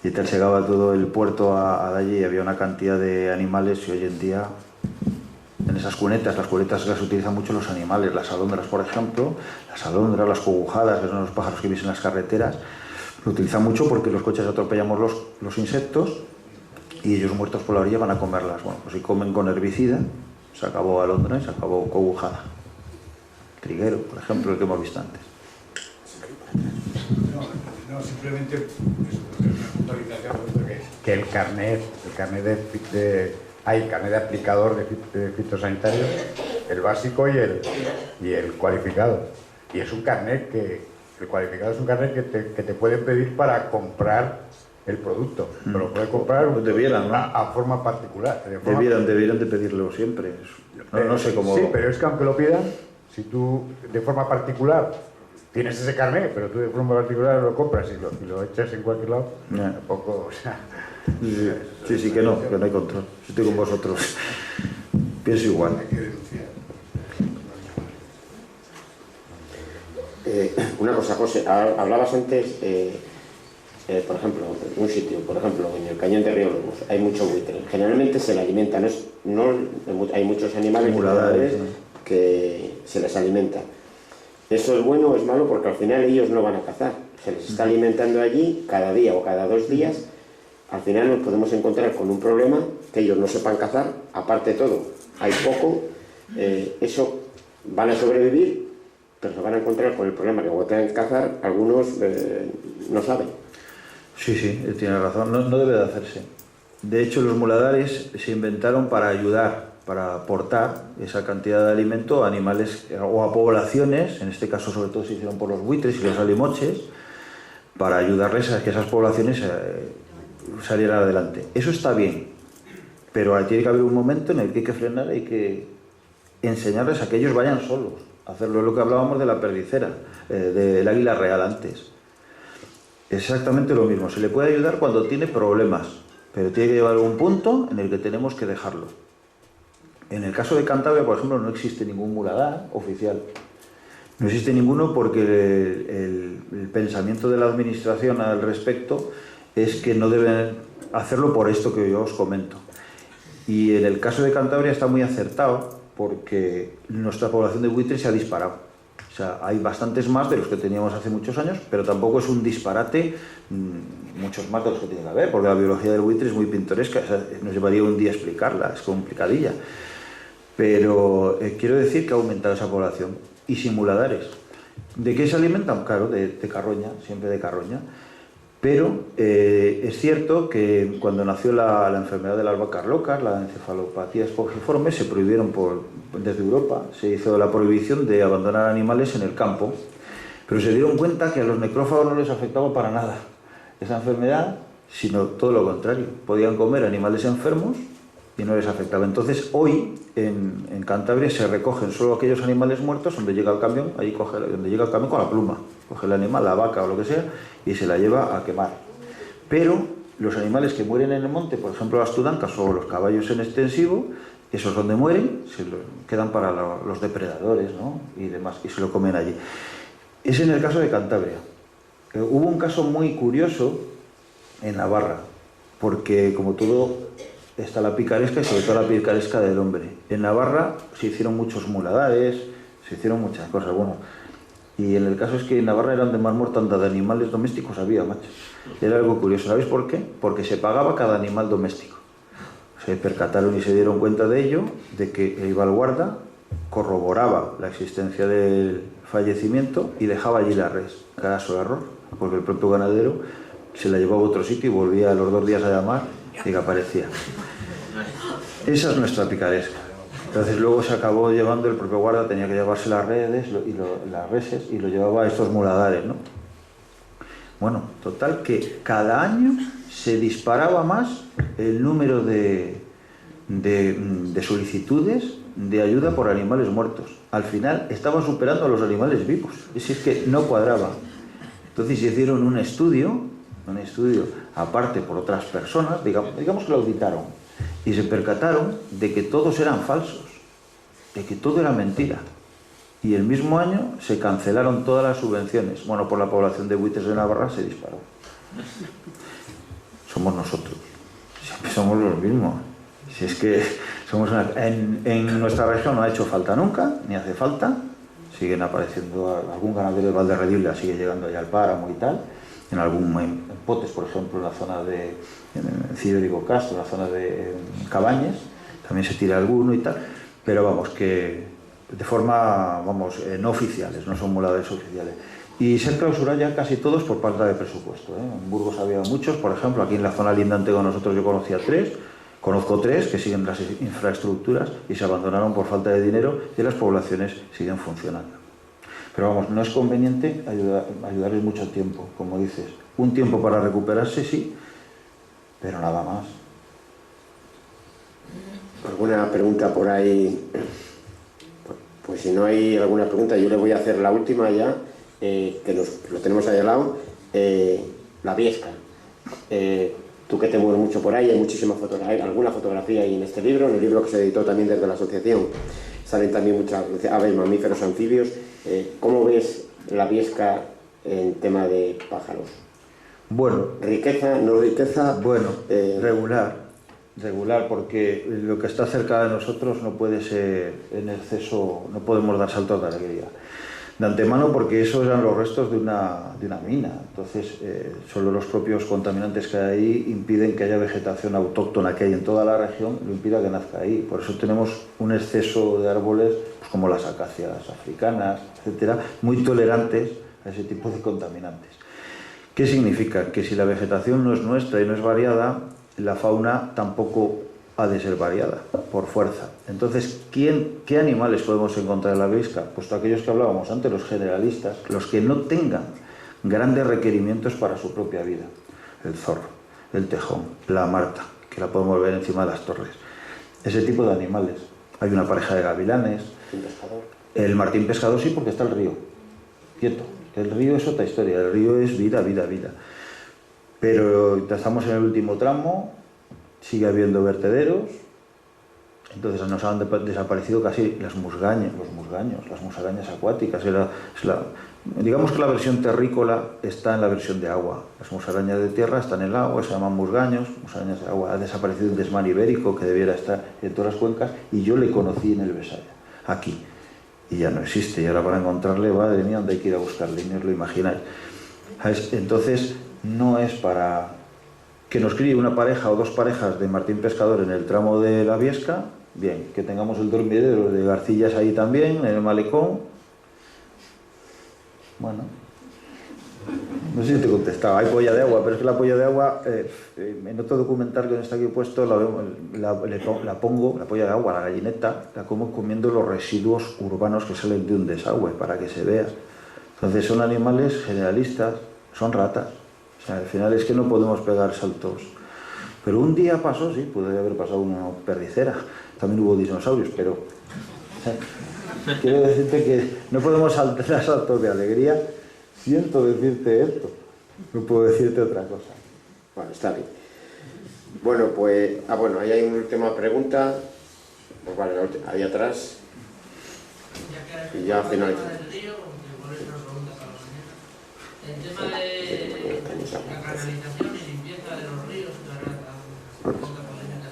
Speaker 2: y tal, segaba todo el puerto a Dalle y había una cantidad de animales, y hoy en día en esas cunetas, las cunetas las utilizan mucho los animales, las alondras por ejemplo, las alondras, las cogujadas, que son los pájaros que viven en las carreteras, lo utilizan mucho porque los coches atropellamos los insectos y ellos muertos por la orilla van a comerlas. Bueno, pues si comen con herbicida, se acabó alondra y se acabó cogujada. Triguero, por ejemplo, el que hemos visto antes.
Speaker 9: No, simplemente eso, una puntualización que el carnet hay carnet de aplicador de fitosanitarios, el básico y el cualificado. Y es un carnet el cualificado es un carnet que te pueden pedir para comprar el producto. Pero lo puede comprar
Speaker 2: pues debieran, ¿no?,
Speaker 9: a forma particular.
Speaker 2: Debieran de pedirlo siempre. No sé cómo...
Speaker 9: Sí, pero es que aunque lo pidan, si tú de forma particular tienes ese carnet, pero tú de forma particular lo compras y lo echas en cualquier lado, tampoco, o sea...
Speaker 2: Sí, que no hay control. Estoy con vosotros. Pienso igual.
Speaker 1: Una cosa, José, hablabas antes, por ejemplo, en un sitio, por ejemplo, en el Cañón de Río Lobos, hay mucho buitre. Generalmente se le alimenta, hay muchos animales que se les alimenta. ¿Eso es bueno o es malo? Porque al final ellos no van a cazar. Se les está alimentando allí cada día o cada 2 días. Al final nos podemos encontrar con un problema que ellos no sepan cazar. Aparte de todo, hay poco. Eso van a sobrevivir, pero se van a encontrar con el problema que cuando tengan que cazar, algunos no saben.
Speaker 2: Sí, tiene razón. No debe de hacerse. De hecho, los muladares se inventaron para ayudar, para aportar esa cantidad de alimento a animales o a poblaciones, en este caso sobre todo se hicieron por los buitres y los alimoches, para ayudarles a que esas poblaciones salieran adelante. Eso está bien, pero tiene que haber un momento en el que hay que frenar, hay que enseñarles a que ellos vayan solos, hacerlo. Es lo que hablábamos de la perdicera, del águila real antes. Exactamente lo mismo, se le puede ayudar cuando tiene problemas, pero tiene que llevar algún punto en el que tenemos que dejarlo. En el caso de Cantabria, por ejemplo, no existe ningún muladar oficial. No existe ninguno porque el pensamiento de la administración al respecto es que no deben hacerlo por esto que yo os comento. Y en el caso de Cantabria está muy acertado porque nuestra población de buitres se ha disparado. O sea, hay bastantes más de los que teníamos hace muchos años, pero tampoco es un disparate, muchos más de los que tiene que haber, porque la biología del buitre es muy pintoresca, o sea, nos llevaría un día explicarla, es complicadilla. Pero quiero decir que ha aumentado esa población. Y simuladares. ¿De qué se alimentan? Claro, de carroña, siempre de carroña. Pero es cierto que cuando nació la enfermedad de las vacas locas, la encefalopatía espongiforme, se prohibieron desde Europa, se hizo la prohibición de abandonar animales en el campo, pero se dieron cuenta que a los necrófagos no les afectaba para nada esa enfermedad, sino todo lo contrario, podían comer animales enfermos y no les afectaba. Entonces hoy en Cantabria se recogen solo aquellos animales muertos donde llega el camión, donde llega el camión con la pluma, coge el animal, la vaca o lo que sea, y se la lleva a quemar. Pero los animales que mueren en el monte, por ejemplo las tudancas o los caballos en extensivo, esos donde mueren quedan para los depredadores, ¿no?, y demás, y se lo comen allí. Es en el caso de Cantabria. Hubo un caso muy curioso en Navarra, porque como todo está la picaresca y sobre todo la picaresca del hombre. En Navarra se hicieron muchos muladares, se hicieron muchas cosas, bueno. Y en el caso es que en Navarra era donde más mortandad de animales domésticos había, macho. Era algo curioso. ¿Sabéis por qué? Porque se pagaba cada animal doméstico. Se percataron y se dieron cuenta de ello, de que iba al guarda, corroboraba la existencia del fallecimiento y dejaba allí la res. Era su error, porque el propio ganadero se la llevaba a otro sitio y volvía a los 2 días a llamar y que aparecía. Esa es nuestra picaresca. Entonces luego se acabó llevando, el propio guarda tenía que llevarse las redes y las reses y lo llevaba a estos muladares, ¿no? Bueno, total que cada año se disparaba más el número de solicitudes de ayuda por animales muertos. Al final estaban superando a los animales vivos. Y si es que no cuadraba. Entonces hicieron un estudio aparte por otras personas, digamos que lo auditaron, y se percataron de que todos eran falsos, de que todo era mentira. Y el mismo año se cancelaron todas las subvenciones. Bueno, por la población de buitres de Navarra se disparó. Somos nosotros. Siempre somos los mismos. Si es que somos en nuestra región no ha hecho falta nunca, ni hace falta. Siguen apareciendo, algún ganadero de Valderredible sigue llegando allá al páramo y tal. En Potes, por ejemplo, en la zona de Cibérico Castro, en la zona de Cabañes, también se tira alguno y tal. Pero vamos, que de forma, no oficiales, no son muladares oficiales. Y se han clausurado ya casi todos por falta de presupuesto, ¿eh? En Burgos había muchos, por ejemplo, aquí en la zona lindante con nosotros yo conozco 3 que siguen las infraestructuras y se abandonaron por falta de dinero y las poblaciones siguen funcionando. Pero vamos, no es conveniente ayudarles mucho tiempo, como dices. Un tiempo para recuperarse, sí, pero nada más.
Speaker 1: ¿Alguna pregunta por ahí? Pues si no hay alguna pregunta, yo le voy a hacer la última ya, que lo tenemos ahí al lado. La Viesca. Tú que te mueves mucho por ahí, hay muchísimas fotografías, hay alguna fotografía ahí en este libro, en el libro que se editó también desde la asociación. Salen también muchas aves, mamíferos, anfibios. ¿Cómo ves la Viesca en tema de pájaros?
Speaker 2: Bueno.
Speaker 1: ¿Riqueza, no riqueza?
Speaker 2: Bueno, regular, porque lo que está cerca de nosotros no puede ser en exceso, no podemos dar saltos de alegría. De antemano, porque esos eran los restos de una mina. Entonces, solo los propios contaminantes que hay ahí impiden que haya vegetación autóctona que hay en toda la región, lo impida que nazca ahí. Por eso tenemos un exceso de árboles, pues como las acacias africanas, etcétera, muy tolerantes a ese tipo de contaminantes. ¿Qué significa? Que si la vegetación no es nuestra y no es variada, la fauna tampoco ha de ser variada, por fuerza. Entonces, ¿qué animales podemos encontrar en la Viesca? Pues aquellos que hablábamos antes, los generalistas, los que no tengan grandes requerimientos para su propia vida. El zorro, el tejón, la marta, que la podemos ver encima de las torres. Ese tipo de animales. Hay una pareja de gavilanes. El martín pescador sí, porque está el río, quieto. El río es otra historia, el río es vida, vida, vida. Pero estamos en el último tramo, sigue habiendo vertederos, entonces nos han desaparecido casi las musgañas, las musarañas acuáticas. Digamos que la versión terrícola está en la versión de agua. Las musarañas de tierra están en el agua, se llaman musgaños, musarañas de agua. Ha desaparecido un desmán ibérico que debiera estar en todas las cuencas y yo le conocí en el Besaya, aquí. Y ya no existe, y ahora para encontrarle, madre mía, ¿dónde hay que ir a buscarle? Ni os lo imagináis. Entonces, no es para que nos críe una pareja o 2 parejas de martín pescador en el tramo de la Viesca, bien, que tengamos el dormidero de garcillas ahí también, en el malecón. Bueno, no sé si te he contestado, hay polla de agua, pero es que la polla de agua, en otro documental que no está aquí puesto, la pongo, la polla de agua, la gallineta, la como comiendo los residuos urbanos que salen de un desagüe, para que se vea. Entonces son animales generalistas, son ratas. O sea, al final es que no podemos pegar saltos. Pero un día pasó, sí, puede haber pasado una perdicera. También hubo dinosaurios, pero... quiero decirte que no podemos saltar saltos de alegría. Siento decirte esto. No puedo decirte otra cosa.
Speaker 1: Bueno, está bien. Bueno, pues... bueno, ahí hay una última pregunta. Pues vale, ahí atrás. Y ya finalizamos.
Speaker 4: El tema de la canalización y limpieza de los ríos, la polémica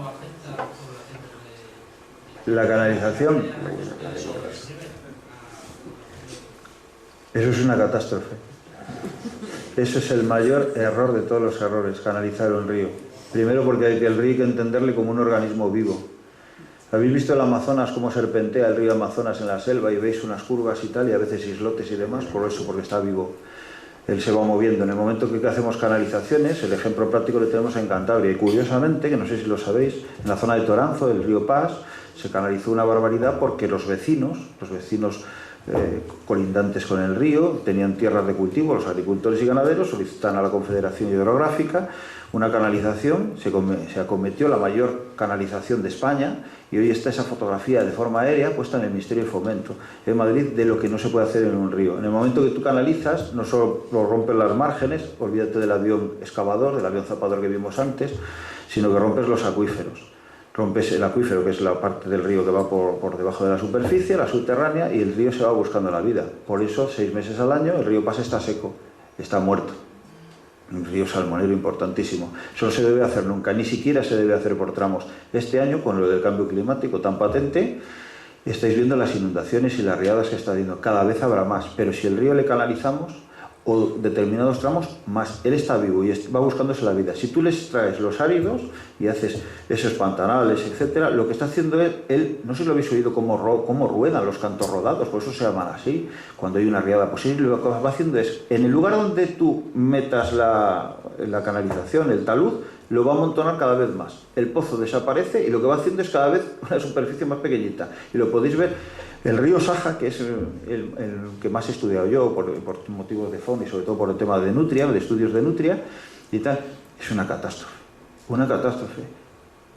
Speaker 4: afecta a poblaciones de...
Speaker 2: La canalización, eso es una catástrofe. Eso es el mayor error de todos los errores, canalizar un río. Primero porque el río hay que entenderle como un organismo vivo. ¿Habéis visto el Amazonas cómo serpentea el río Amazonas en la selva y veis unas curvas y tal, y a veces islotes y demás? Por eso, porque está vivo. Él se va moviendo. En el momento que hacemos canalizaciones, el ejemplo práctico lo tenemos en Cantabria. Y curiosamente, que no sé si lo sabéis, en la zona de Toranzo, el río Pas, se canalizó una barbaridad porque los vecinos colindantes con el río, tenían tierras de cultivo, los agricultores y ganaderos solicitan a la Confederación Hidrográfica una canalización, se acometió la mayor canalización de España y hoy está esa fotografía de forma aérea puesta en el Ministerio de Fomento en Madrid de lo que no se puede hacer en un río. En el momento que tú canalizas, no solo lo rompes las márgenes, olvídate del avión excavador, del avión zapador que vimos antes, sino que rompes los acuíferos. Rompes el acuífero, que es la parte del río que va por debajo de la superficie, la subterránea, y el río se va buscando la vida. Por eso, 6 meses al año, el río Pas está seco, está muerto. Un río salmonero importantísimo. Eso no se debe hacer nunca, ni siquiera se debe hacer por tramos. Este año, con lo del cambio climático tan patente, estáis viendo las inundaciones y las riadas que está habiendo. Cada vez habrá más, pero si el río le canalizamos, o determinados tramos, más él está vivo y va buscándose la vida. Si tú les traes los áridos y haces esos pantanales, etcétera, lo que está haciendo él, no sé si lo habéis oído cómo ruedan los cantos rodados, por eso se llaman así, cuando hay una riada, pues él lo que va haciendo es, en el lugar donde tú metas la canalización, el talud, lo va a amontonar cada vez más. El pozo desaparece y lo que va haciendo es cada vez una superficie más pequeñita. Y lo podéis ver. El río Saja, que es el que más he estudiado yo por motivos de fauna y sobre todo por el tema de nutria, de estudios de nutria y tal, es una catástrofe. Una catástrofe.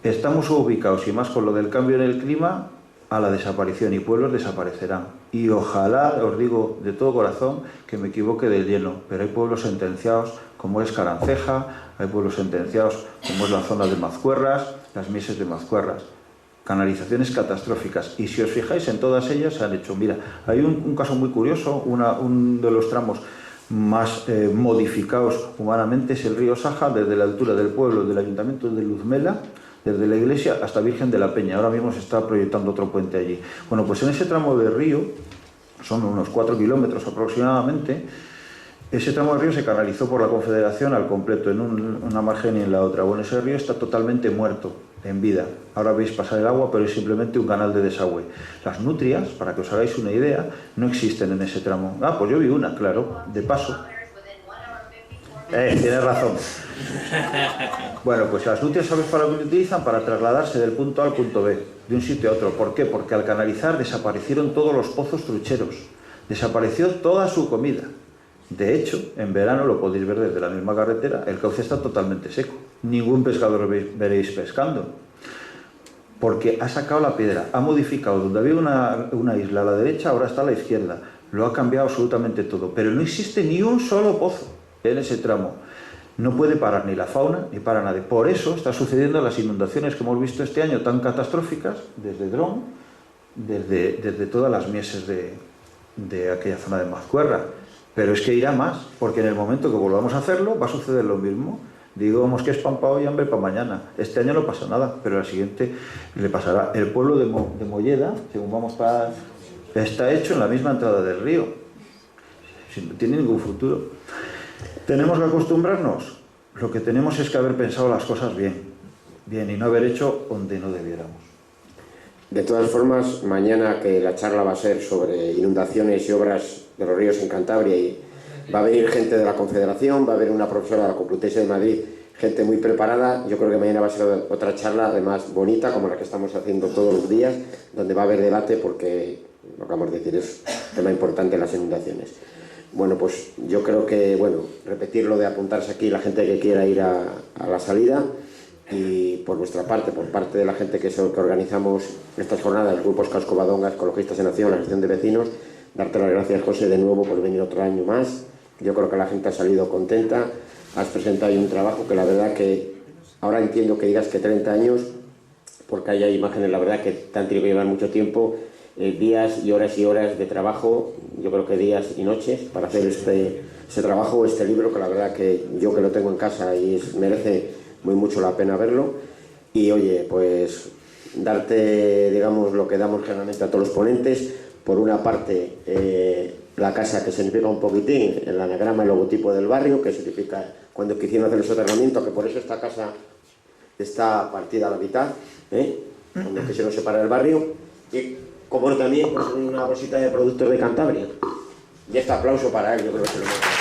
Speaker 2: Estamos ubicados, y más con lo del cambio en el clima, a la desaparición, y pueblos desaparecerán. Y ojalá, os digo de todo corazón, que me equivoque de lleno, pero hay pueblos sentenciados como es Caranceja, hay pueblos sentenciados como es la zona de Mazcuerras, las mieses de Mazcuerras. Canalizaciones catastróficas, y si os fijáis en todas ellas se han hecho. Mira, hay un caso muy curioso, uno de los tramos más modificados humanamente es el río Saja, desde la altura del pueblo del ayuntamiento de Luzmela, desde la iglesia hasta Virgen de la Peña. Ahora mismo se está proyectando otro puente allí. Bueno, pues en ese tramo de río, son unos 4 kilómetros aproximadamente, ese tramo de río se canalizó por la Confederación al completo, en una margen y en la otra. Bueno, ese río está totalmente muerto en vida. Ahora veis pasar el agua, pero es simplemente un canal de desagüe. Las nutrias, para que os hagáis una idea, no existen en ese tramo. Ah, pues yo vi una, claro, de paso. Tienes razón. Bueno, pues las nutrias, ¿sabes para qué lo utilizan? Para trasladarse del punto A al punto B, de un sitio a otro. ¿Por qué? Porque al canalizar desaparecieron todos los pozos trucheros. Desapareció toda su comida. De hecho, en verano, lo podéis ver desde la misma carretera, el cauce está totalmente seco. Ningún pescador veréis pescando. Porque ha sacado la piedra, ha modificado. Donde había una isla a la derecha, ahora está a la izquierda. Lo ha cambiado absolutamente todo. Pero no existe ni un solo pozo en ese tramo. No puede parar ni la fauna ni para nadie. Por eso está sucediendo las inundaciones que hemos visto este año tan catastróficas, desde Dron, desde todas las mieses de aquella zona de Mazcuerra. Pero es que irá más, porque en el momento que volvamos a hacerlo va a suceder lo mismo. Digamos que es pan para hoy y hambre para mañana. Este año no pasa nada, pero al siguiente le pasará. El pueblo de Molleda, según vamos para... está hecho en la misma entrada del río. No tiene ningún futuro. ¿Tenemos que acostumbrarnos? Lo que tenemos es que haber pensado las cosas bien, y no haber hecho donde no debiéramos.
Speaker 1: De todas formas, mañana, que la charla va a ser sobre inundaciones y obras de los ríos en Cantabria, y va a venir gente de la Confederación, va a haber una profesora de la Complutense de Madrid, gente muy preparada. Yo creo que mañana va a ser otra charla, además bonita, como la que estamos haciendo todos los días, donde va a haber debate, porque lo que vamos a decir es un tema importante, las inundaciones. Bueno, pues yo creo que, repetir lo de apuntarse aquí, la gente que quiera ir a la salida, y por vuestra parte, por parte de la gente que organizamos estas jornadas, los grupos Cascovadonga, Ecologistas en Acción, la Asociación de Vecinos, darte las gracias, José, de nuevo por venir otro año más. Yo creo que la gente ha salido contenta, has presentado un trabajo que la verdad que ahora entiendo que digas que 30 años, porque hay imágenes, la verdad, que te han tenido que llevar mucho tiempo, días y horas de trabajo, yo creo que días y noches para hacer este trabajo, este libro, que la verdad que yo que lo tengo en casa y merece muy mucho la pena verlo. y oye, pues darte, digamos, lo que damos generalmente a todos los ponentes. Por una parte, la casa que significa un poquitín el anagrama, el logotipo del barrio, que significa cuando quisieron hacer el soterramiento, que por eso esta casa está partida a la mitad, cuando quisieron separar el barrio, y como también pues, una bolsita de productos de Cantabria. Y este aplauso para él, yo creo que se lo merece.